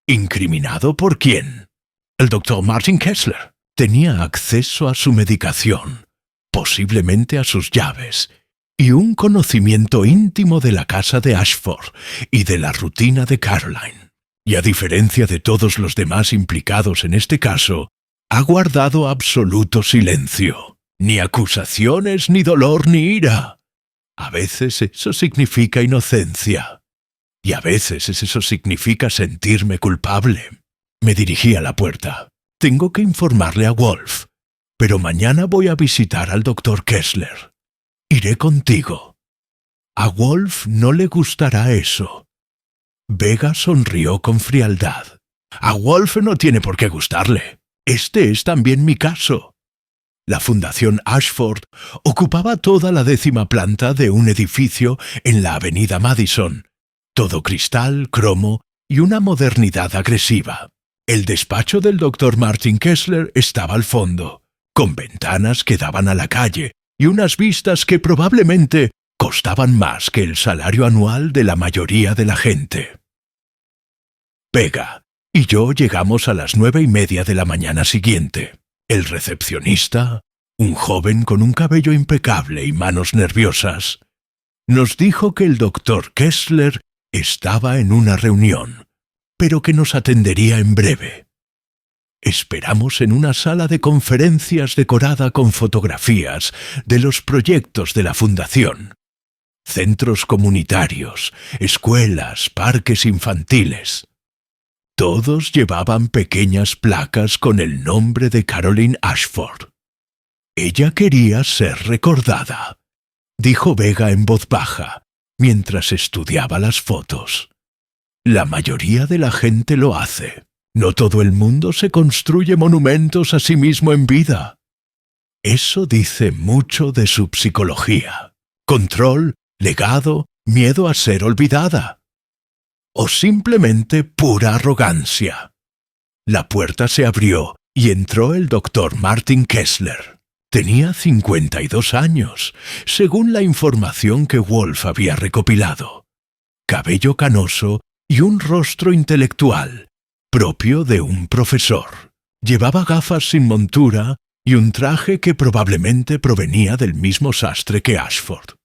¿Incriminado por quién? El doctor Martin Kessler. Tenía acceso a su medicación, posiblemente a sus llaves, y un conocimiento íntimo de la casa de Ashford y de la rutina de Caroline. Y a diferencia de todos los demás implicados en este caso, ha guardado absoluto silencio. Ni acusaciones, ni dolor, ni ira. A veces eso significa inocencia. Y a veces eso significa sentirme culpable. Me dirigí a la puerta. Tengo que informarle a Wolf, pero mañana voy a visitar al doctor Kessler. Iré contigo. A Wolf no le gustará eso. Vega sonrió con frialdad. A Wolf no tiene por qué gustarle. Este es también mi caso. La Fundación Ashford ocupaba toda la 10ª planta de un edificio en la avenida Madison, todo cristal, cromo y una modernidad agresiva. El despacho del doctor Martin Kessler estaba al fondo, con ventanas que daban a la calle y unas vistas que probablemente costaban más que el salario anual de la mayoría de la gente. Vega y yo llegamos a las 9:30 de la mañana siguiente. El recepcionista, un joven con un cabello impecable y manos nerviosas, nos dijo que el doctor Kessler estaba en una reunión, pero que nos atendería en breve. Esperamos en una sala de conferencias decorada con fotografías de los proyectos de la Fundación. Centros comunitarios, escuelas, parques infantiles. Todos llevaban pequeñas placas con el nombre de Caroline Ashford. Ella quería ser recordada, dijo Vega en voz baja, mientras estudiaba las fotos. La mayoría de la gente lo hace. No todo el mundo se construye monumentos a sí mismo en vida. Eso dice mucho de su psicología. Control, legado, miedo a ser olvidada. O simplemente pura arrogancia. La puerta se abrió y entró el doctor Martin Kessler. Tenía 52 años, según la información que Wolf había recopilado. Cabello canoso y un rostro intelectual, propio de un profesor. Llevaba gafas sin montura y un traje que probablemente provenía del mismo sastre que Ashford.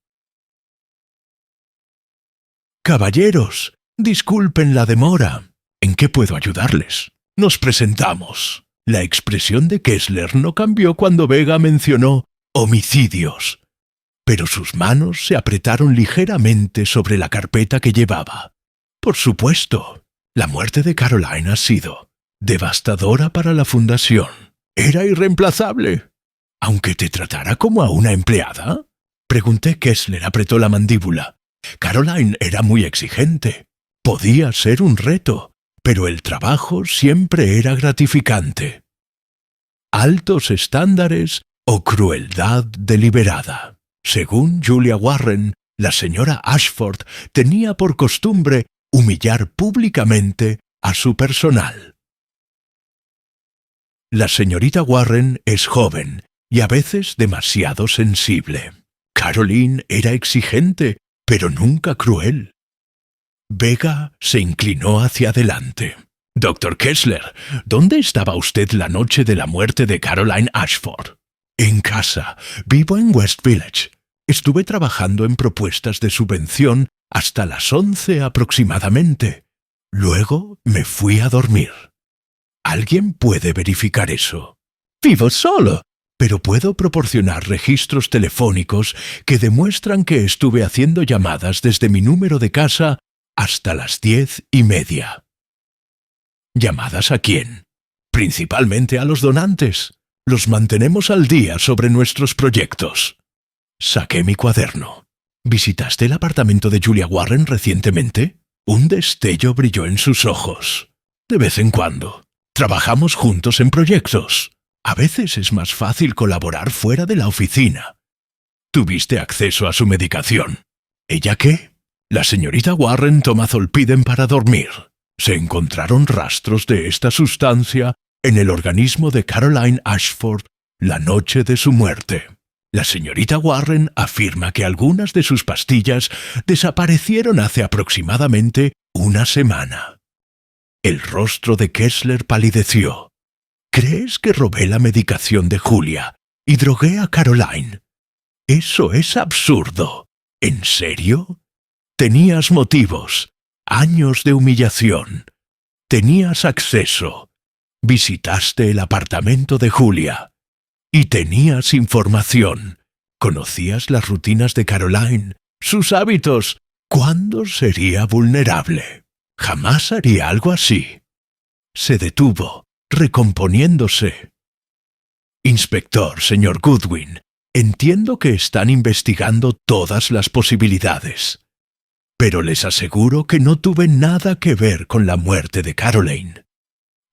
«Caballeros, disculpen la demora. ¿En qué puedo ayudarles? Nos presentamos». La expresión de Kessler no cambió cuando Vega mencionó homicidios, pero sus manos se apretaron ligeramente sobre la carpeta que llevaba. Por supuesto, la muerte de Caroline ha sido devastadora para la Fundación. Era irreemplazable. ¿Aunque te tratara como a una empleada? Pregunté. Kessler apretó la mandíbula. Caroline era muy exigente. Podía ser un reto, pero el trabajo siempre era gratificante. Altos estándares o crueldad deliberada. Según Julia Warren, la señora Ashford tenía por costumbre humillar públicamente a su personal. La señorita Warren es joven y a veces demasiado sensible. Caroline era exigente, pero nunca cruel. Vega se inclinó hacia adelante. Doctor Kessler, ¿dónde estaba usted la noche de la muerte de Caroline Ashford? En casa. Vivo en West Village. Estuve trabajando en propuestas de subvención hasta las 11 aproximadamente. Luego me fui a dormir. ¿Alguien puede verificar eso? Vivo solo, pero puedo proporcionar registros telefónicos que demuestran que estuve haciendo llamadas desde mi número de casa hasta las 10:30. ¿Llamadas a quién? Principalmente a los donantes. Los mantenemos al día sobre nuestros proyectos. Saqué mi cuaderno. ¿Visitaste el apartamento de Julia Warren recientemente? Un destello brilló en sus ojos. De vez en cuando. Trabajamos juntos en proyectos. A veces es más fácil colaborar fuera de la oficina. ¿Tuviste acceso a su medicación? ¿Ella qué? La señorita Warren toma Zolpidem para dormir. Se encontraron rastros de esta sustancia en el organismo de Caroline Ashford la noche de su muerte. La señorita Warren afirma que algunas de sus pastillas desaparecieron hace aproximadamente una semana. El rostro de Kessler palideció. ¿Crees que robé la medicación de Julia y drogué a Caroline? Eso es absurdo. ¿En serio? Tenías motivos, años de humillación. Tenías acceso. Visitaste el apartamento de Julia. Y tenías información. Conocías las rutinas de Caroline, sus hábitos. ¿Cuándo sería vulnerable? Jamás haría algo así. Se detuvo, recomponiéndose. Inspector, señor Goodwin, entiendo que están investigando todas las posibilidades. Pero les aseguro que no tuve nada que ver con la muerte de Caroline.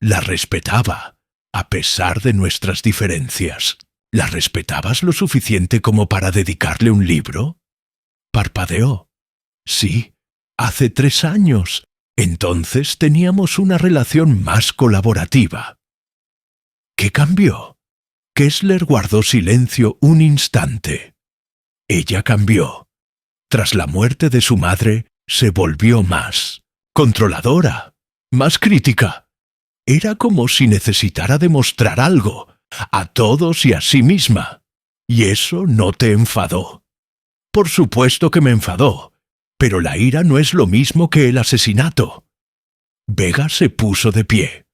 La respetaba, a pesar de nuestras diferencias. ¿La respetabas lo suficiente como para dedicarle un libro? Parpadeó. Sí, hace 3 años. Entonces teníamos una relación más colaborativa. ¿Qué cambió? Kessler guardó silencio un instante. Ella cambió. Tras la muerte de su madre, se volvió más controladora, más crítica. Era como si necesitara demostrar algo, a todos y a sí misma. ¿Y eso no te enfadó? Por supuesto que me enfadó, pero la ira no es lo mismo que el asesinato. Vega se puso de pie.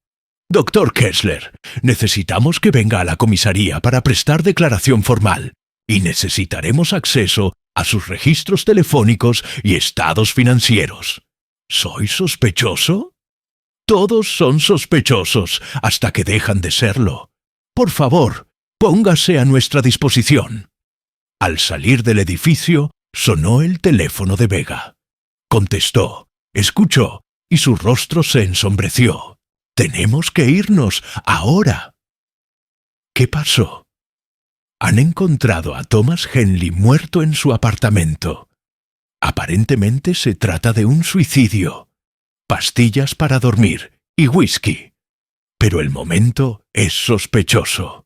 Doctor Kessler, necesitamos que venga a la comisaría para prestar declaración formal, y necesitaremos acceso a sus registros telefónicos y estados financieros. ¿Soy sospechoso? Todos son sospechosos hasta que dejan de serlo. Por favor, póngase a nuestra disposición. Al salir del edificio, sonó el teléfono de Vega. Contestó, escuchó, y su rostro se ensombreció. Tenemos que irnos, ahora. ¿Qué pasó? Han encontrado a Thomas Henley muerto en su apartamento. Aparentemente se trata de un suicidio. Pastillas para dormir y whisky. Pero el momento es sospechoso.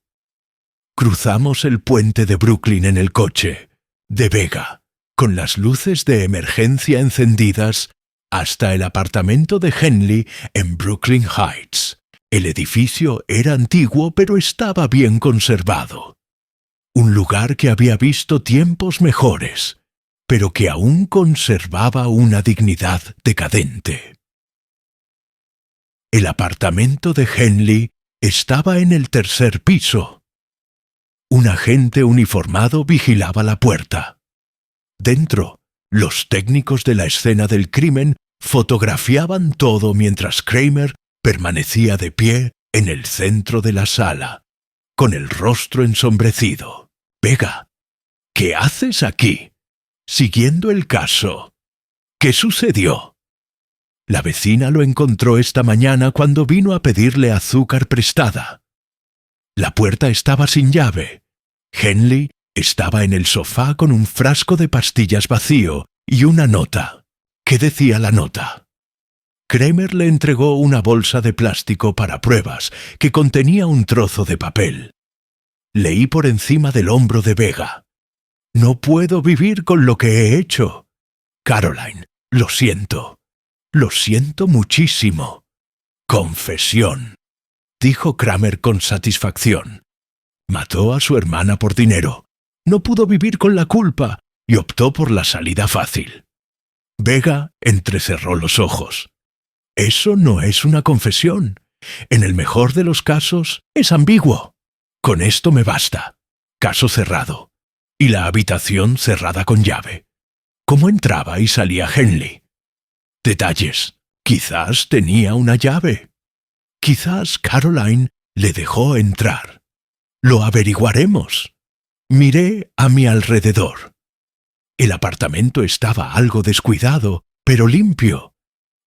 Cruzamos el puente de Brooklyn en el coche, de Vega, con las luces de emergencia encendidas, hasta el apartamento de Henley en Brooklyn Heights. El edificio era antiguo, pero estaba bien conservado. Un lugar que había visto tiempos mejores, pero que aún conservaba una dignidad decadente. El apartamento de Henley estaba en el 3er piso. Un agente uniformado vigilaba la puerta. Dentro, los técnicos de la escena del crimen fotografiaban todo mientras Kramer permanecía de pie en el centro de la sala, con el rostro ensombrecido. Vega, ¿qué haces aquí? Siguiendo el caso. ¿Qué sucedió? La vecina lo encontró esta mañana cuando vino a pedirle azúcar prestada. La puerta estaba sin llave. Henley estaba en el sofá con un frasco de pastillas vacío y una nota. ¿Qué decía la nota? Kramer le entregó una bolsa de plástico para pruebas que contenía un trozo de papel. Leí por encima del hombro de Vega. No puedo vivir con lo que he hecho. Caroline, lo siento. Lo siento muchísimo. Confesión, dijo Kramer con satisfacción. Mató a su hermana por dinero. No pudo vivir con la culpa y optó por la salida fácil. Vega entrecerró los ojos. Eso no es una confesión. En el mejor de los casos, es ambiguo. Con esto me basta. Caso cerrado. Y la habitación cerrada con llave. ¿Cómo entraba y salía Henley? Detalles. Quizás tenía una llave. Quizás Caroline le dejó entrar. Lo averiguaremos. Miré a mi alrededor. El apartamento estaba algo descuidado, pero limpio.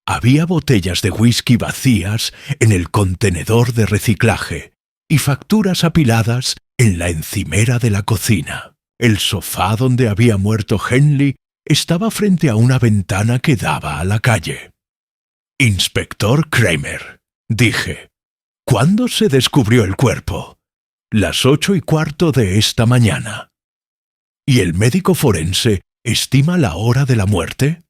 Había botellas de whisky vacías en el contenedor de reciclaje y facturas apiladas en la encimera de la cocina. El sofá donde había muerto Henley estaba frente a una ventana que daba a la calle. «Inspector Kramer», dije, «¿cuándo se descubrió el cuerpo?» «Las 8:15 de esta mañana». «¿Y el médico forense estima la hora de la muerte?»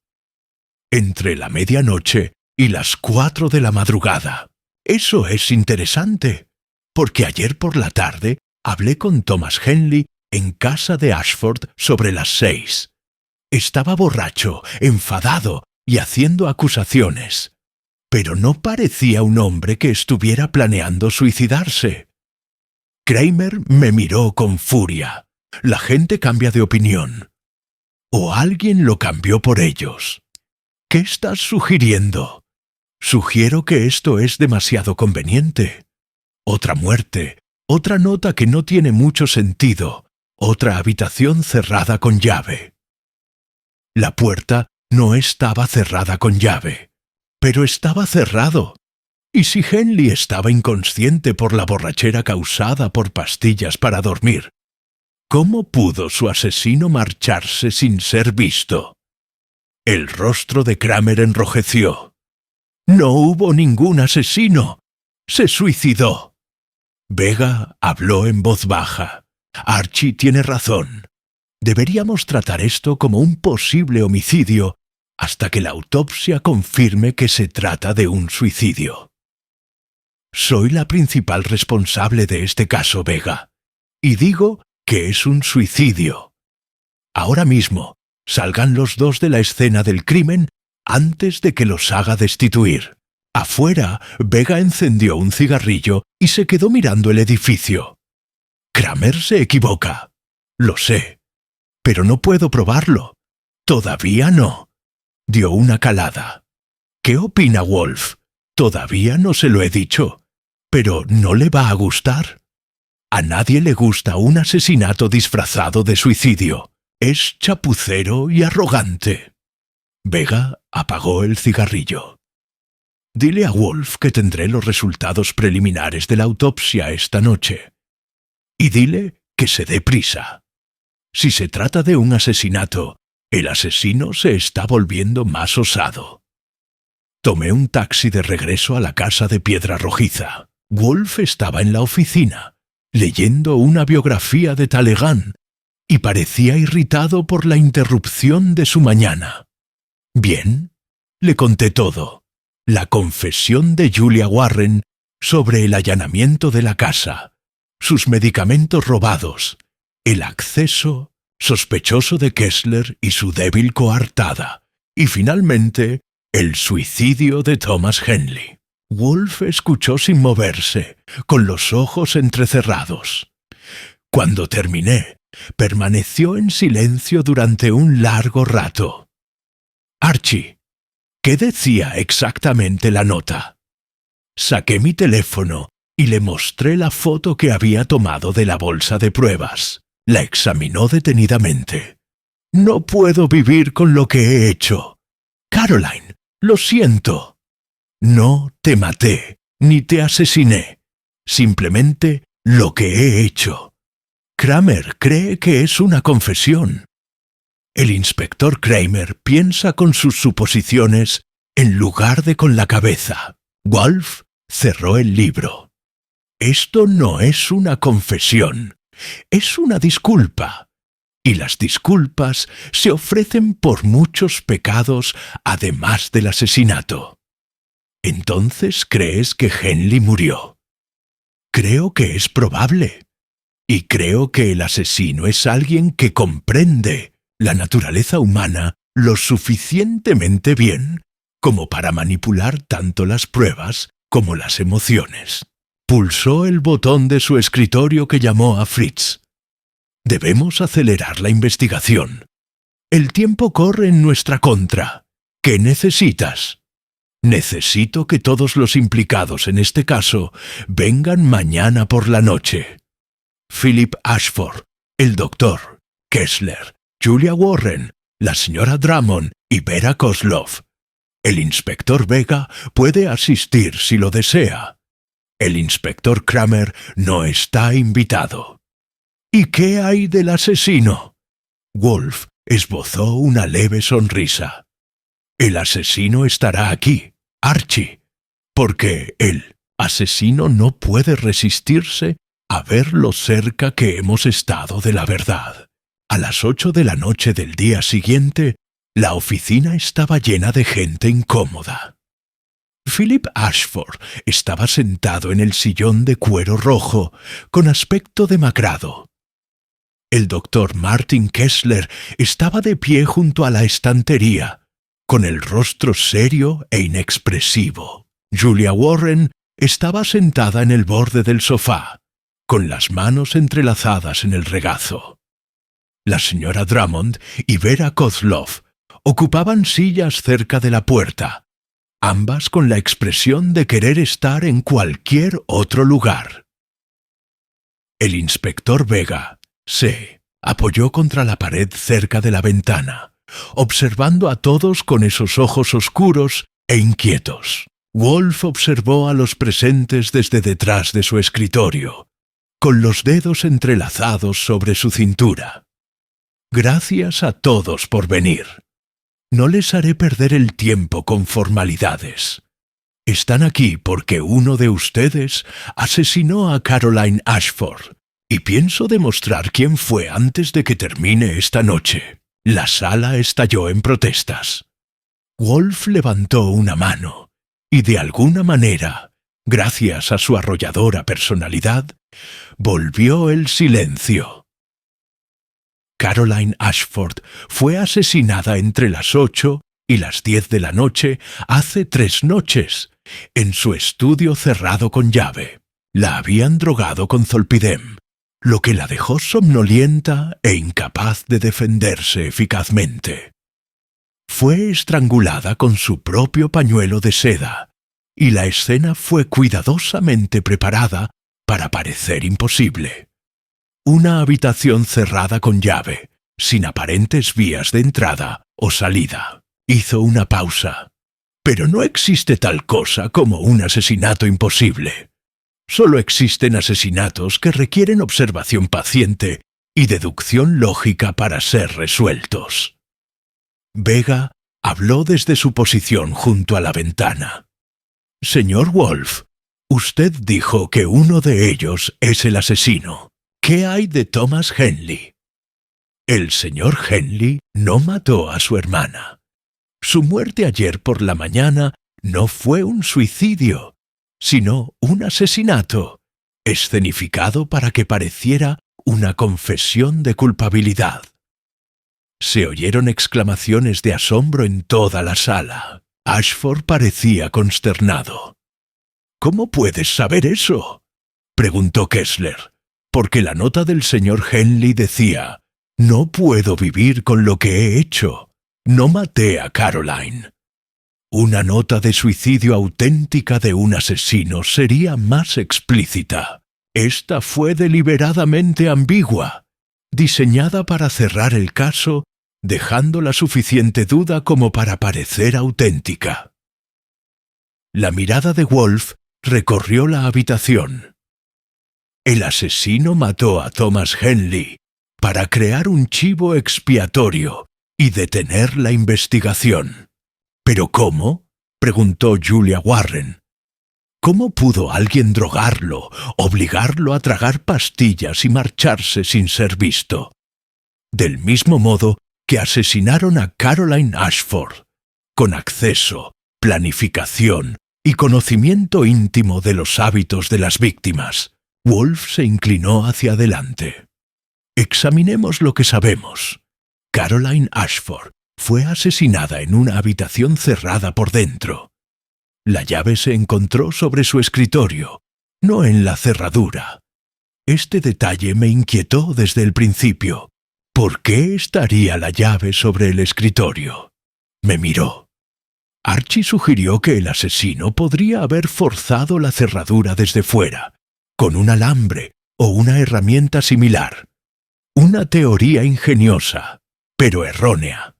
«Entre la medianoche y las 4 de la madrugada». «Eso es interesante, porque ayer por la tarde hablé con Thomas Henley en casa de Ashford sobre las 6. Estaba borracho, enfadado y haciendo acusaciones. Pero no parecía un hombre que estuviera planeando suicidarse». Kramer me miró con furia. La gente cambia de opinión. O alguien lo cambió por ellos. ¿Qué estás sugiriendo? Sugiero que esto es demasiado conveniente. Otra muerte, otra nota que no tiene mucho sentido, otra habitación cerrada con llave. La puerta no estaba cerrada con llave, pero estaba cerrado. ¿Y si Henley estaba inconsciente por la borrachera causada por pastillas para dormir? ¿Cómo pudo su asesino marcharse sin ser visto? El rostro de Kramer enrojeció. «No hubo ningún asesino. Se suicidó». Vega habló en voz baja. «Archie tiene razón. Deberíamos tratar esto como un posible homicidio hasta que la autopsia confirme que se trata de un suicidio». «Soy la principal responsable de este caso, Vega, y digo que es un suicidio. Ahora mismo, salgan los dos de la escena del crimen antes de que los haga destituir». Afuera, Vega encendió un cigarrillo y se quedó mirando el edificio. Kramer se equivoca. Lo sé. Pero no puedo probarlo. Todavía no. Dio una calada. ¿Qué opina Wolf? Todavía no se lo he dicho. Pero no le va a gustar. A nadie le gusta un asesinato disfrazado de suicidio. Es chapucero y arrogante. Vega apagó el cigarrillo. «Dile a Wolf que tendré los resultados preliminares de la autopsia esta noche. Y dile que se dé prisa. Si se trata de un asesinato, el asesino se está volviendo más osado». Tomé un taxi de regreso a la casa de Piedra Rojiza. Wolf estaba en la oficina, leyendo una biografía de Talleyrand, y parecía irritado por la interrupción de su mañana. «Bien», le conté todo. La confesión de Julia Warren sobre el allanamiento de la casa, sus medicamentos robados, el acceso sospechoso de Kessler y su débil coartada, y finalmente el suicidio de Thomas Henley. Wolf escuchó sin moverse, con los ojos entrecerrados. Cuando terminé, permaneció en silencio durante un largo rato. «Archie, ¿qué decía exactamente la nota?» Saqué mi teléfono y le mostré la foto que había tomado de la bolsa de pruebas. La examinó detenidamente. «No puedo vivir con lo que he hecho. Caroline, lo siento. No te maté, ni te asesiné. Simplemente lo que he hecho». Kramer cree que es una confesión. El inspector Kramer piensa con sus suposiciones en lugar de con la cabeza. Wolf cerró el libro. «Esto no es una confesión, es una disculpa. Y las disculpas se ofrecen por muchos pecados además del asesinato». ¿Entonces crees que Henley murió? Creo que es probable. Y creo que el asesino es alguien que comprende la naturaleza humana lo suficientemente bien como para manipular tanto las pruebas como las emociones. Pulsó el botón de su escritorio que llamó a Fritz. Debemos acelerar la investigación. El tiempo corre en nuestra contra. ¿Qué necesitas? Necesito que todos los implicados en este caso vengan mañana por la noche. Philip Ashford, el doctor, Kessler, Julia Warren, la señora Drummond y Vera Kozlov. El inspector Vega puede asistir si lo desea. El inspector Kramer no está invitado. ¿Y qué hay del asesino? Wolf esbozó una leve sonrisa. El asesino estará aquí, Archie, porque el asesino no puede resistirse a ver lo cerca que hemos estado de la verdad. A las 8 de la noche del día siguiente, la oficina estaba llena de gente incómoda. Philip Ashford estaba sentado en el sillón de cuero rojo, con aspecto demacrado. El doctor Martin Kessler estaba de pie junto a la estantería, con el rostro serio e inexpresivo. Julia Warren estaba sentada en el borde del sofá, con las manos entrelazadas en el regazo. La señora Drummond y Vera Kozlov ocupaban sillas cerca de la puerta, ambas con la expresión de querer estar en cualquier otro lugar. El inspector Vega se apoyó contra la pared cerca de la ventana, observando a todos con esos ojos oscuros e inquietos. Wolf observó a los presentes desde detrás de su escritorio, con los dedos entrelazados sobre su cintura. Gracias a todos por venir. No les haré perder el tiempo con formalidades. Están aquí porque uno de ustedes asesinó a Caroline Ashford, y pienso demostrar quién fue antes de que termine esta noche. La sala estalló en protestas. Wolf levantó una mano, y de alguna manera, gracias a su arrolladora personalidad, volvió el silencio. Caroline Ashford fue asesinada entre las 8 y las 10 de la noche hace 3 noches, en su estudio cerrado con llave. La habían drogado con zolpidem, lo que la dejó somnolienta e incapaz de defenderse eficazmente. Fue estrangulada con su propio pañuelo de seda, y la escena fue cuidadosamente preparada para parecer imposible. Una habitación cerrada con llave, sin aparentes vías de entrada o salida. Hizo una pausa. Pero no existe tal cosa como un asesinato imposible. Solo existen asesinatos que requieren observación paciente y deducción lógica para ser resueltos. Vega habló desde su posición junto a la ventana. Señor Wolf, usted dijo que uno de ellos es el asesino. ¿Qué hay de Thomas Henley? El señor Henley no mató a su hermana. Su muerte ayer por la mañana no fue un suicidio, sino un asesinato, escenificado para que pareciera una confesión de culpabilidad. Se oyeron exclamaciones de asombro en toda la sala. Ashford parecía consternado. ¿Cómo puedes saber eso?, preguntó Kessler, porque la nota del señor Henley decía: «No puedo vivir con lo que he hecho. No maté a Caroline». Una nota de suicidio auténtica de un asesino sería más explícita. Esta fue deliberadamente ambigua, diseñada para cerrar el caso, dejando la suficiente duda como para parecer auténtica. La mirada de Wolf recorrió la habitación. El asesino mató a Thomas Henley para crear un chivo expiatorio y detener la investigación. ¿Pero cómo?, preguntó Julia Warren. ¿Cómo pudo alguien drogarlo, obligarlo a tragar pastillas y marcharse sin ser visto? Del mismo modo que asesinaron a Caroline Ashford, con acceso, planificación, y conocimiento íntimo de los hábitos de las víctimas, Wolf se inclinó hacia adelante. Examinemos lo que sabemos. Caroline Ashford fue asesinada en una habitación cerrada por dentro. La llave se encontró sobre su escritorio, no en la cerradura. Este detalle me inquietó desde el principio. ¿Por qué estaría la llave sobre el escritorio? Me miró. Archie sugirió que el asesino podría haber forzado la cerradura desde fuera, con un alambre o una herramienta similar. Una teoría ingeniosa, pero errónea.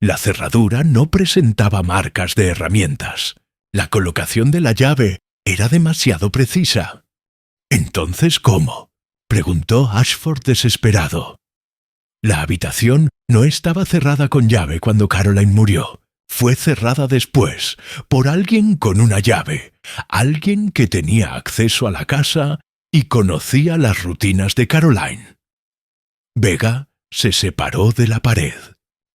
La cerradura no presentaba marcas de herramientas. La colocación de la llave era demasiado precisa. ¿Entonces cómo?, preguntó Ashford desesperado. La habitación no estaba cerrada con llave cuando Caroline murió. Fue cerrada después, por alguien con una llave, alguien que tenía acceso a la casa y conocía las rutinas de Caroline. Vega se separó de la pared.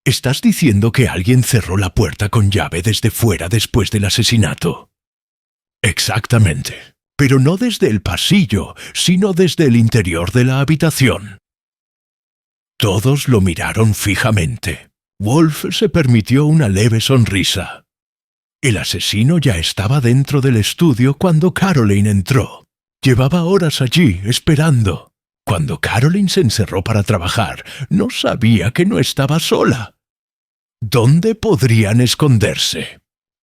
¿Estás diciendo que alguien cerró la puerta con llave desde fuera después del asesinato? Exactamente, pero no desde el pasillo, sino desde el interior de la habitación. Todos lo miraron fijamente. Wolf se permitió una leve sonrisa. El asesino ya estaba dentro del estudio cuando Caroline entró. Llevaba horas allí, esperando. Cuando Caroline se encerró para trabajar, no sabía que no estaba sola. ¿Dónde podrían esconderse?,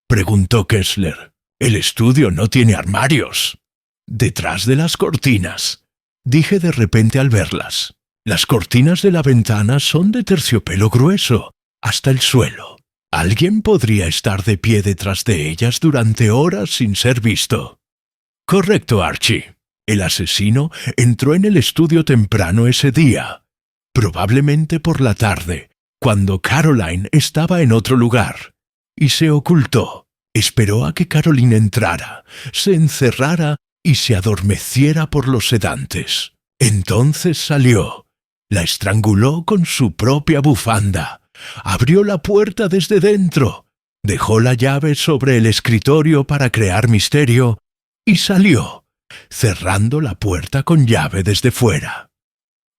preguntó Kessler. El estudio no tiene armarios. Detrás de las cortinas, dije de repente al verlas. Las cortinas de la ventana son de terciopelo grueso, hasta el suelo. Alguien podría estar de pie detrás de ellas durante horas sin ser visto. Correcto, Archie. El asesino entró en el estudio temprano ese día, probablemente por la tarde, cuando Caroline estaba en otro lugar, y se ocultó. Esperó a que Caroline entrara, se encerrara y se adormeciera por los sedantes. Entonces salió, la estranguló con su propia bufanda, abrió la puerta desde dentro, dejó la llave sobre el escritorio para crear misterio y salió, cerrando la puerta con llave desde fuera.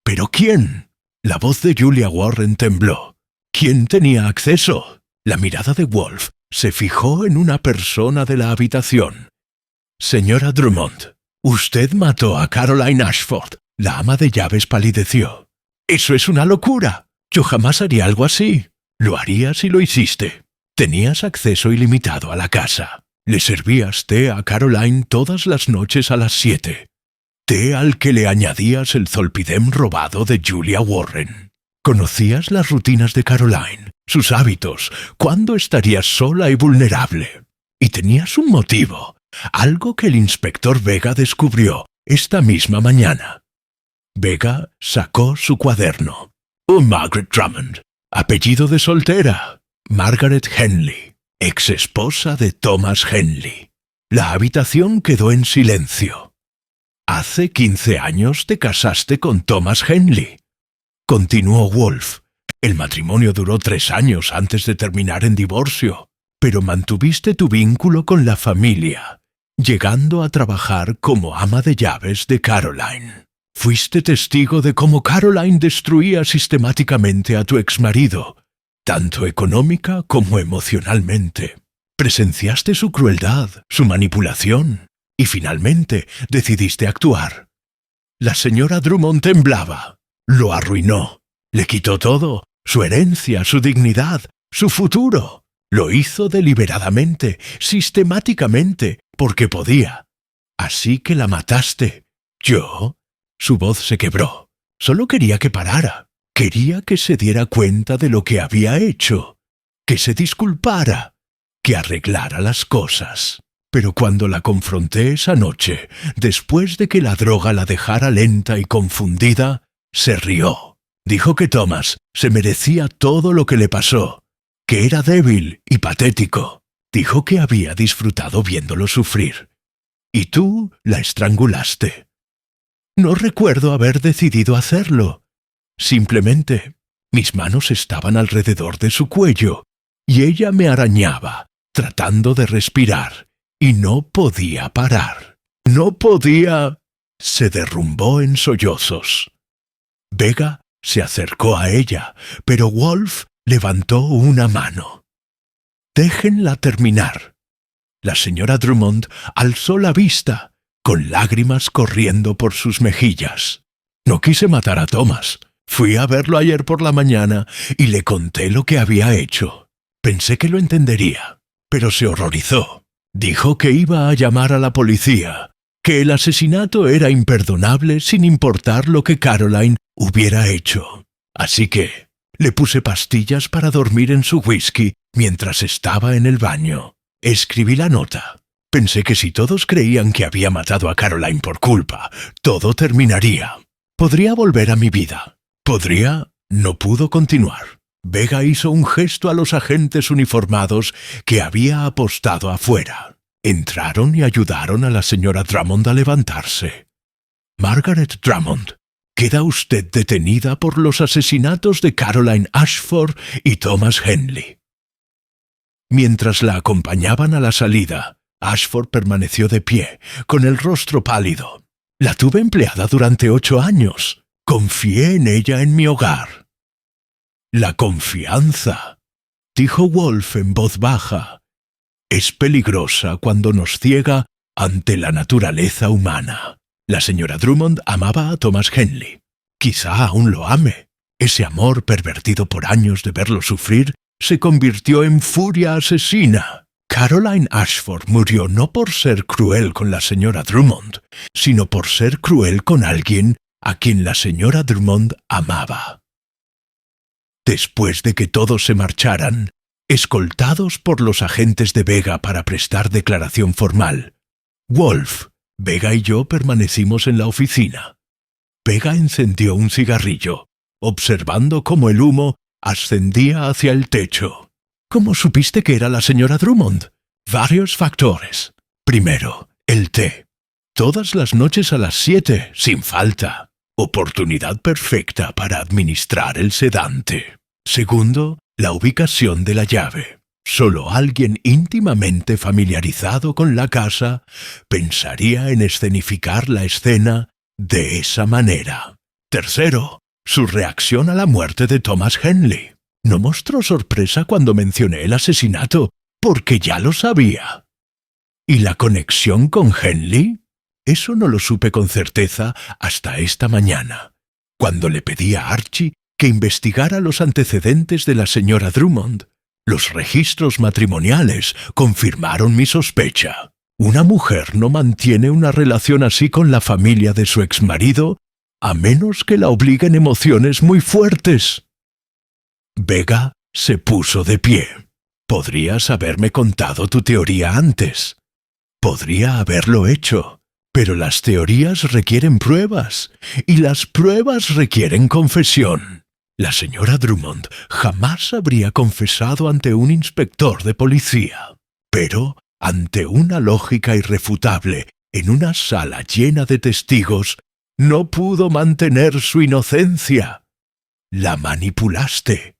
¿Pero quién? La voz de Julia Warren tembló. ¿Quién tenía acceso? La mirada de Wolf se fijó en una persona de la habitación. Señora Drummond, usted mató a Caroline Ashford. La ama de llaves palideció. ¡Eso es una locura! Yo jamás haría algo así. Lo harías y lo hiciste. Tenías acceso ilimitado a la casa. Le servías té a Caroline todas las noches a las 7. Té al que le añadías el zolpidem robado de Julia Warren. Conocías las rutinas de Caroline, sus hábitos, cuándo estarías sola y vulnerable. Y tenías un motivo, algo que el inspector Vega descubrió esta misma mañana. Vega sacó su cuaderno. Margaret Drummond, apellido de soltera. Margaret Henley, ex esposa de Thomas Henley. La habitación quedó en silencio. Hace 15 años te casaste con Thomas Henley, continuó Wolf. El matrimonio duró 3 años antes de terminar en divorcio, pero mantuviste tu vínculo con la familia, llegando a trabajar como ama de llaves de Caroline. Fuiste testigo de cómo Caroline destruía sistemáticamente a tu exmarido, tanto económica como emocionalmente. Presenciaste su crueldad, su manipulación, y finalmente decidiste actuar. La señora Drummond temblaba. Lo arruinó. Le quitó todo, su herencia, su dignidad, su futuro. Lo hizo deliberadamente, sistemáticamente, porque podía. Así que la mataste. ¿Yo? Su voz se quebró. Solo quería que parara. Quería que se diera cuenta de lo que había hecho, que se disculpara, que arreglara las cosas. Pero cuando la confronté esa noche, después de que la droga la dejara lenta y confundida, se rió. Dijo que Thomas se merecía todo lo que le pasó, que era débil y patético. Dijo que había disfrutado viéndolo sufrir. Y tú la estrangulaste. No recuerdo haber decidido hacerlo. Simplemente, mis manos estaban alrededor de su cuello, y ella me arañaba, tratando de respirar, y no podía parar. No podía. Se derrumbó en sollozos. Vega se acercó a ella, pero Wolf levantó una mano. «Déjenla terminar». La señora Drummond alzó la vista, con lágrimas corriendo por sus mejillas. «No quise matar a Thomas. Fui a verlo ayer por la mañana y le conté lo que había hecho. Pensé que lo entendería, pero se horrorizó. Dijo que iba a llamar a la policía, que el asesinato era imperdonable sin importar lo que Caroline hubiera hecho. Así que le puse pastillas para dormir en su whisky mientras estaba en el baño. Escribí la nota. Pensé que si todos creían que había matado a Caroline por culpa, todo terminaría. Podría volver a mi vida. Podría. No pudo continuar. Vega hizo un gesto a los agentes uniformados que había apostado afuera. Entraron y ayudaron a la señora Drummond a levantarse. «Margaret Drummond, queda usted detenida por los asesinatos de Caroline Ashford y Thomas Henley». Mientras la acompañaban a la salida, Ashford permaneció de pie, con el rostro pálido. «La tuve empleada durante 8 años. Confié en ella en mi hogar». «La confianza», dijo Wolf en voz baja, «es peligrosa cuando nos ciega ante la naturaleza humana». La señora Drummond amaba a Thomas Henley. Quizá aún lo ame. Ese amor pervertido por años de verlo sufrir se convirtió en furia asesina. Caroline Ashford murió no por ser cruel con la señora Drummond, sino por ser cruel con alguien a quien la señora Drummond amaba. Después de que todos se marcharan, escoltados por los agentes de Vega para prestar declaración formal, Wolf, Vega y yo permanecimos en la oficina. Vega encendió un cigarrillo, observando cómo el humo ascendía hacia el techo. «¿Cómo supiste que era la señora Drummond?» «Varios factores. Primero, el té. Todas las noches a las 7, sin falta. Oportunidad perfecta para administrar el sedante. Segundo, la ubicación de la llave. Solo alguien íntimamente familiarizado con la casa pensaría en escenificar la escena de esa manera. Tercero, su reacción a la muerte de Thomas Henley. No mostró sorpresa cuando mencioné el asesinato, porque ya lo sabía. ¿Y la conexión con Henley? Eso no lo supe con certeza hasta esta mañana, cuando le pedí a Archie que investigara los antecedentes de la señora Drummond. Los registros matrimoniales confirmaron mi sospecha. Una mujer no mantiene una relación así con la familia de su exmarido a menos que la obliguen emociones muy fuertes. Vega se puso de pie. «Podrías haberme contado tu teoría antes. Podría haberlo hecho, pero las teorías requieren pruebas, y las pruebas requieren confesión. La señora Drummond jamás habría confesado ante un inspector de policía, pero ante una lógica irrefutable en una sala llena de testigos, no pudo mantener su inocencia. La manipulaste.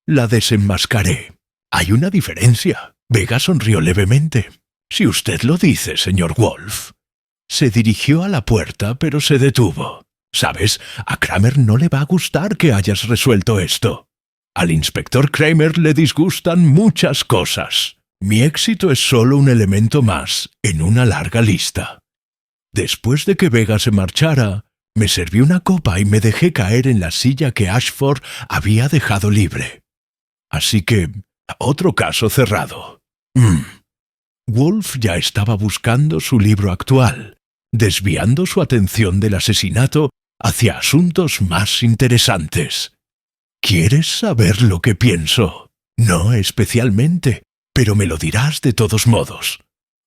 La desenmascaré. Hay una diferencia». Vega sonrió levemente. «Si usted lo dice, señor Wolf». Se dirigió a la puerta, pero se detuvo. «Sabes, a Kramer no le va a gustar que hayas resuelto esto. Al inspector Kramer le disgustan muchas cosas. Mi éxito es solo un elemento más en una larga lista». Después de que Vega se marchara, me serví una copa y me dejé caer en la silla que Ashford había dejado libre. Así que, otro caso cerrado. Wolf ya estaba buscando su libro actual, desviando su atención del asesinato hacia asuntos más interesantes. ¿Quieres saber lo que pienso? No especialmente, pero me lo dirás de todos modos.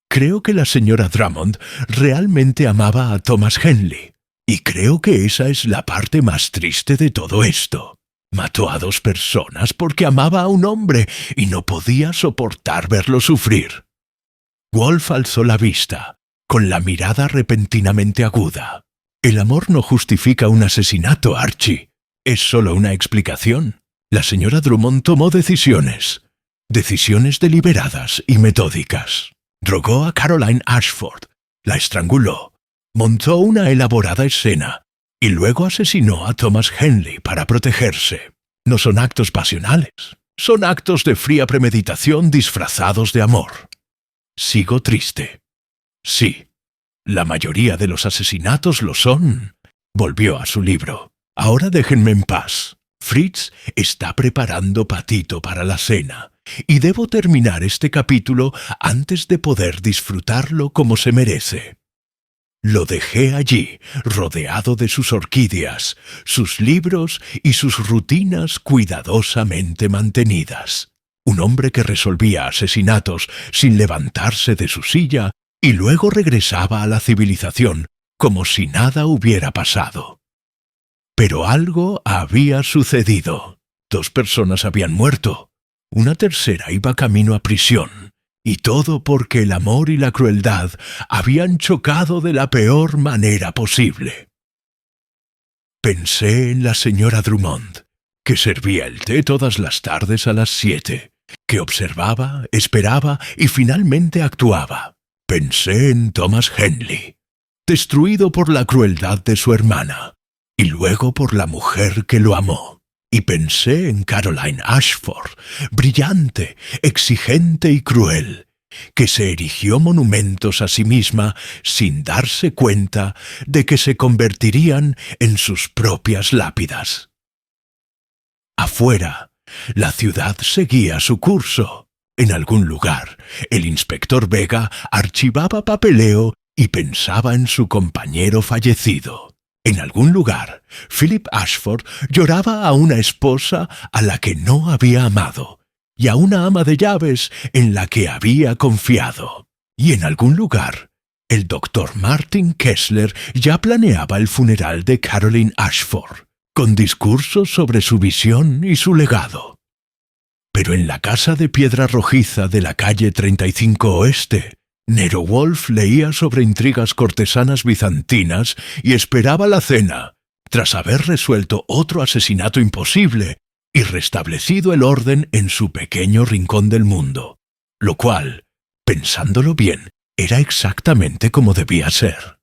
Creo que la señora Drummond realmente amaba a Thomas Henley, y creo que esa es la parte más triste de todo esto. Mató a 2 personas porque amaba a un hombre y no podía soportar verlo sufrir. Wolf alzó la vista, con la mirada repentinamente aguda. El amor no justifica un asesinato, Archie. Es solo una explicación. La señora Drummond tomó decisiones deliberadas y metódicas. Drogó a Caroline Ashford, la estranguló, montó una elaborada escena y luego asesinó a Thomas Henley para protegerse. No son actos pasionales, son actos de fría premeditación disfrazados de amor. Sigo triste. Sí, la mayoría de los asesinatos lo son. Volvió a su libro. Ahora déjenme en paz. Fritz está preparando patito para la cena, y debo terminar este capítulo antes de poder disfrutarlo como se merece. Lo dejé allí, rodeado de sus orquídeas, sus libros y sus rutinas cuidadosamente mantenidas. Un hombre que resolvía asesinatos sin levantarse de su silla y luego regresaba a la civilización como si nada hubiera pasado. Pero algo había sucedido. 2 personas habían muerto. Una tercera iba camino a prisión. Y todo porque el amor y la crueldad habían chocado de la peor manera posible. Pensé en la señora Drummond, que servía el té todas las tardes a las 7, que observaba, esperaba y finalmente actuaba. Pensé en Thomas Henley, destruido por la crueldad de su hermana, y luego por la mujer que lo amó. Y pensé en Caroline Ashford, brillante, exigente y cruel, que se erigió monumentos a sí misma sin darse cuenta de que se convertirían en sus propias lápidas. Afuera, la ciudad seguía su curso. En algún lugar, el inspector Vega archivaba papeleo y pensaba en su compañero fallecido. En algún lugar, Philip Ashford lloraba a una esposa a la que no había amado y a una ama de llaves en la que había confiado. Y en algún lugar, el doctor Martin Kessler ya planeaba el funeral de Caroline Ashford, con discursos sobre su visión y su legado. Pero en la casa de piedra rojiza de la calle 35 Oeste, Nero Wolfe leía sobre intrigas cortesanas bizantinas y esperaba la cena, tras haber resuelto otro asesinato imposible y restablecido el orden en su pequeño rincón del mundo, lo cual, pensándolo bien, era exactamente como debía ser.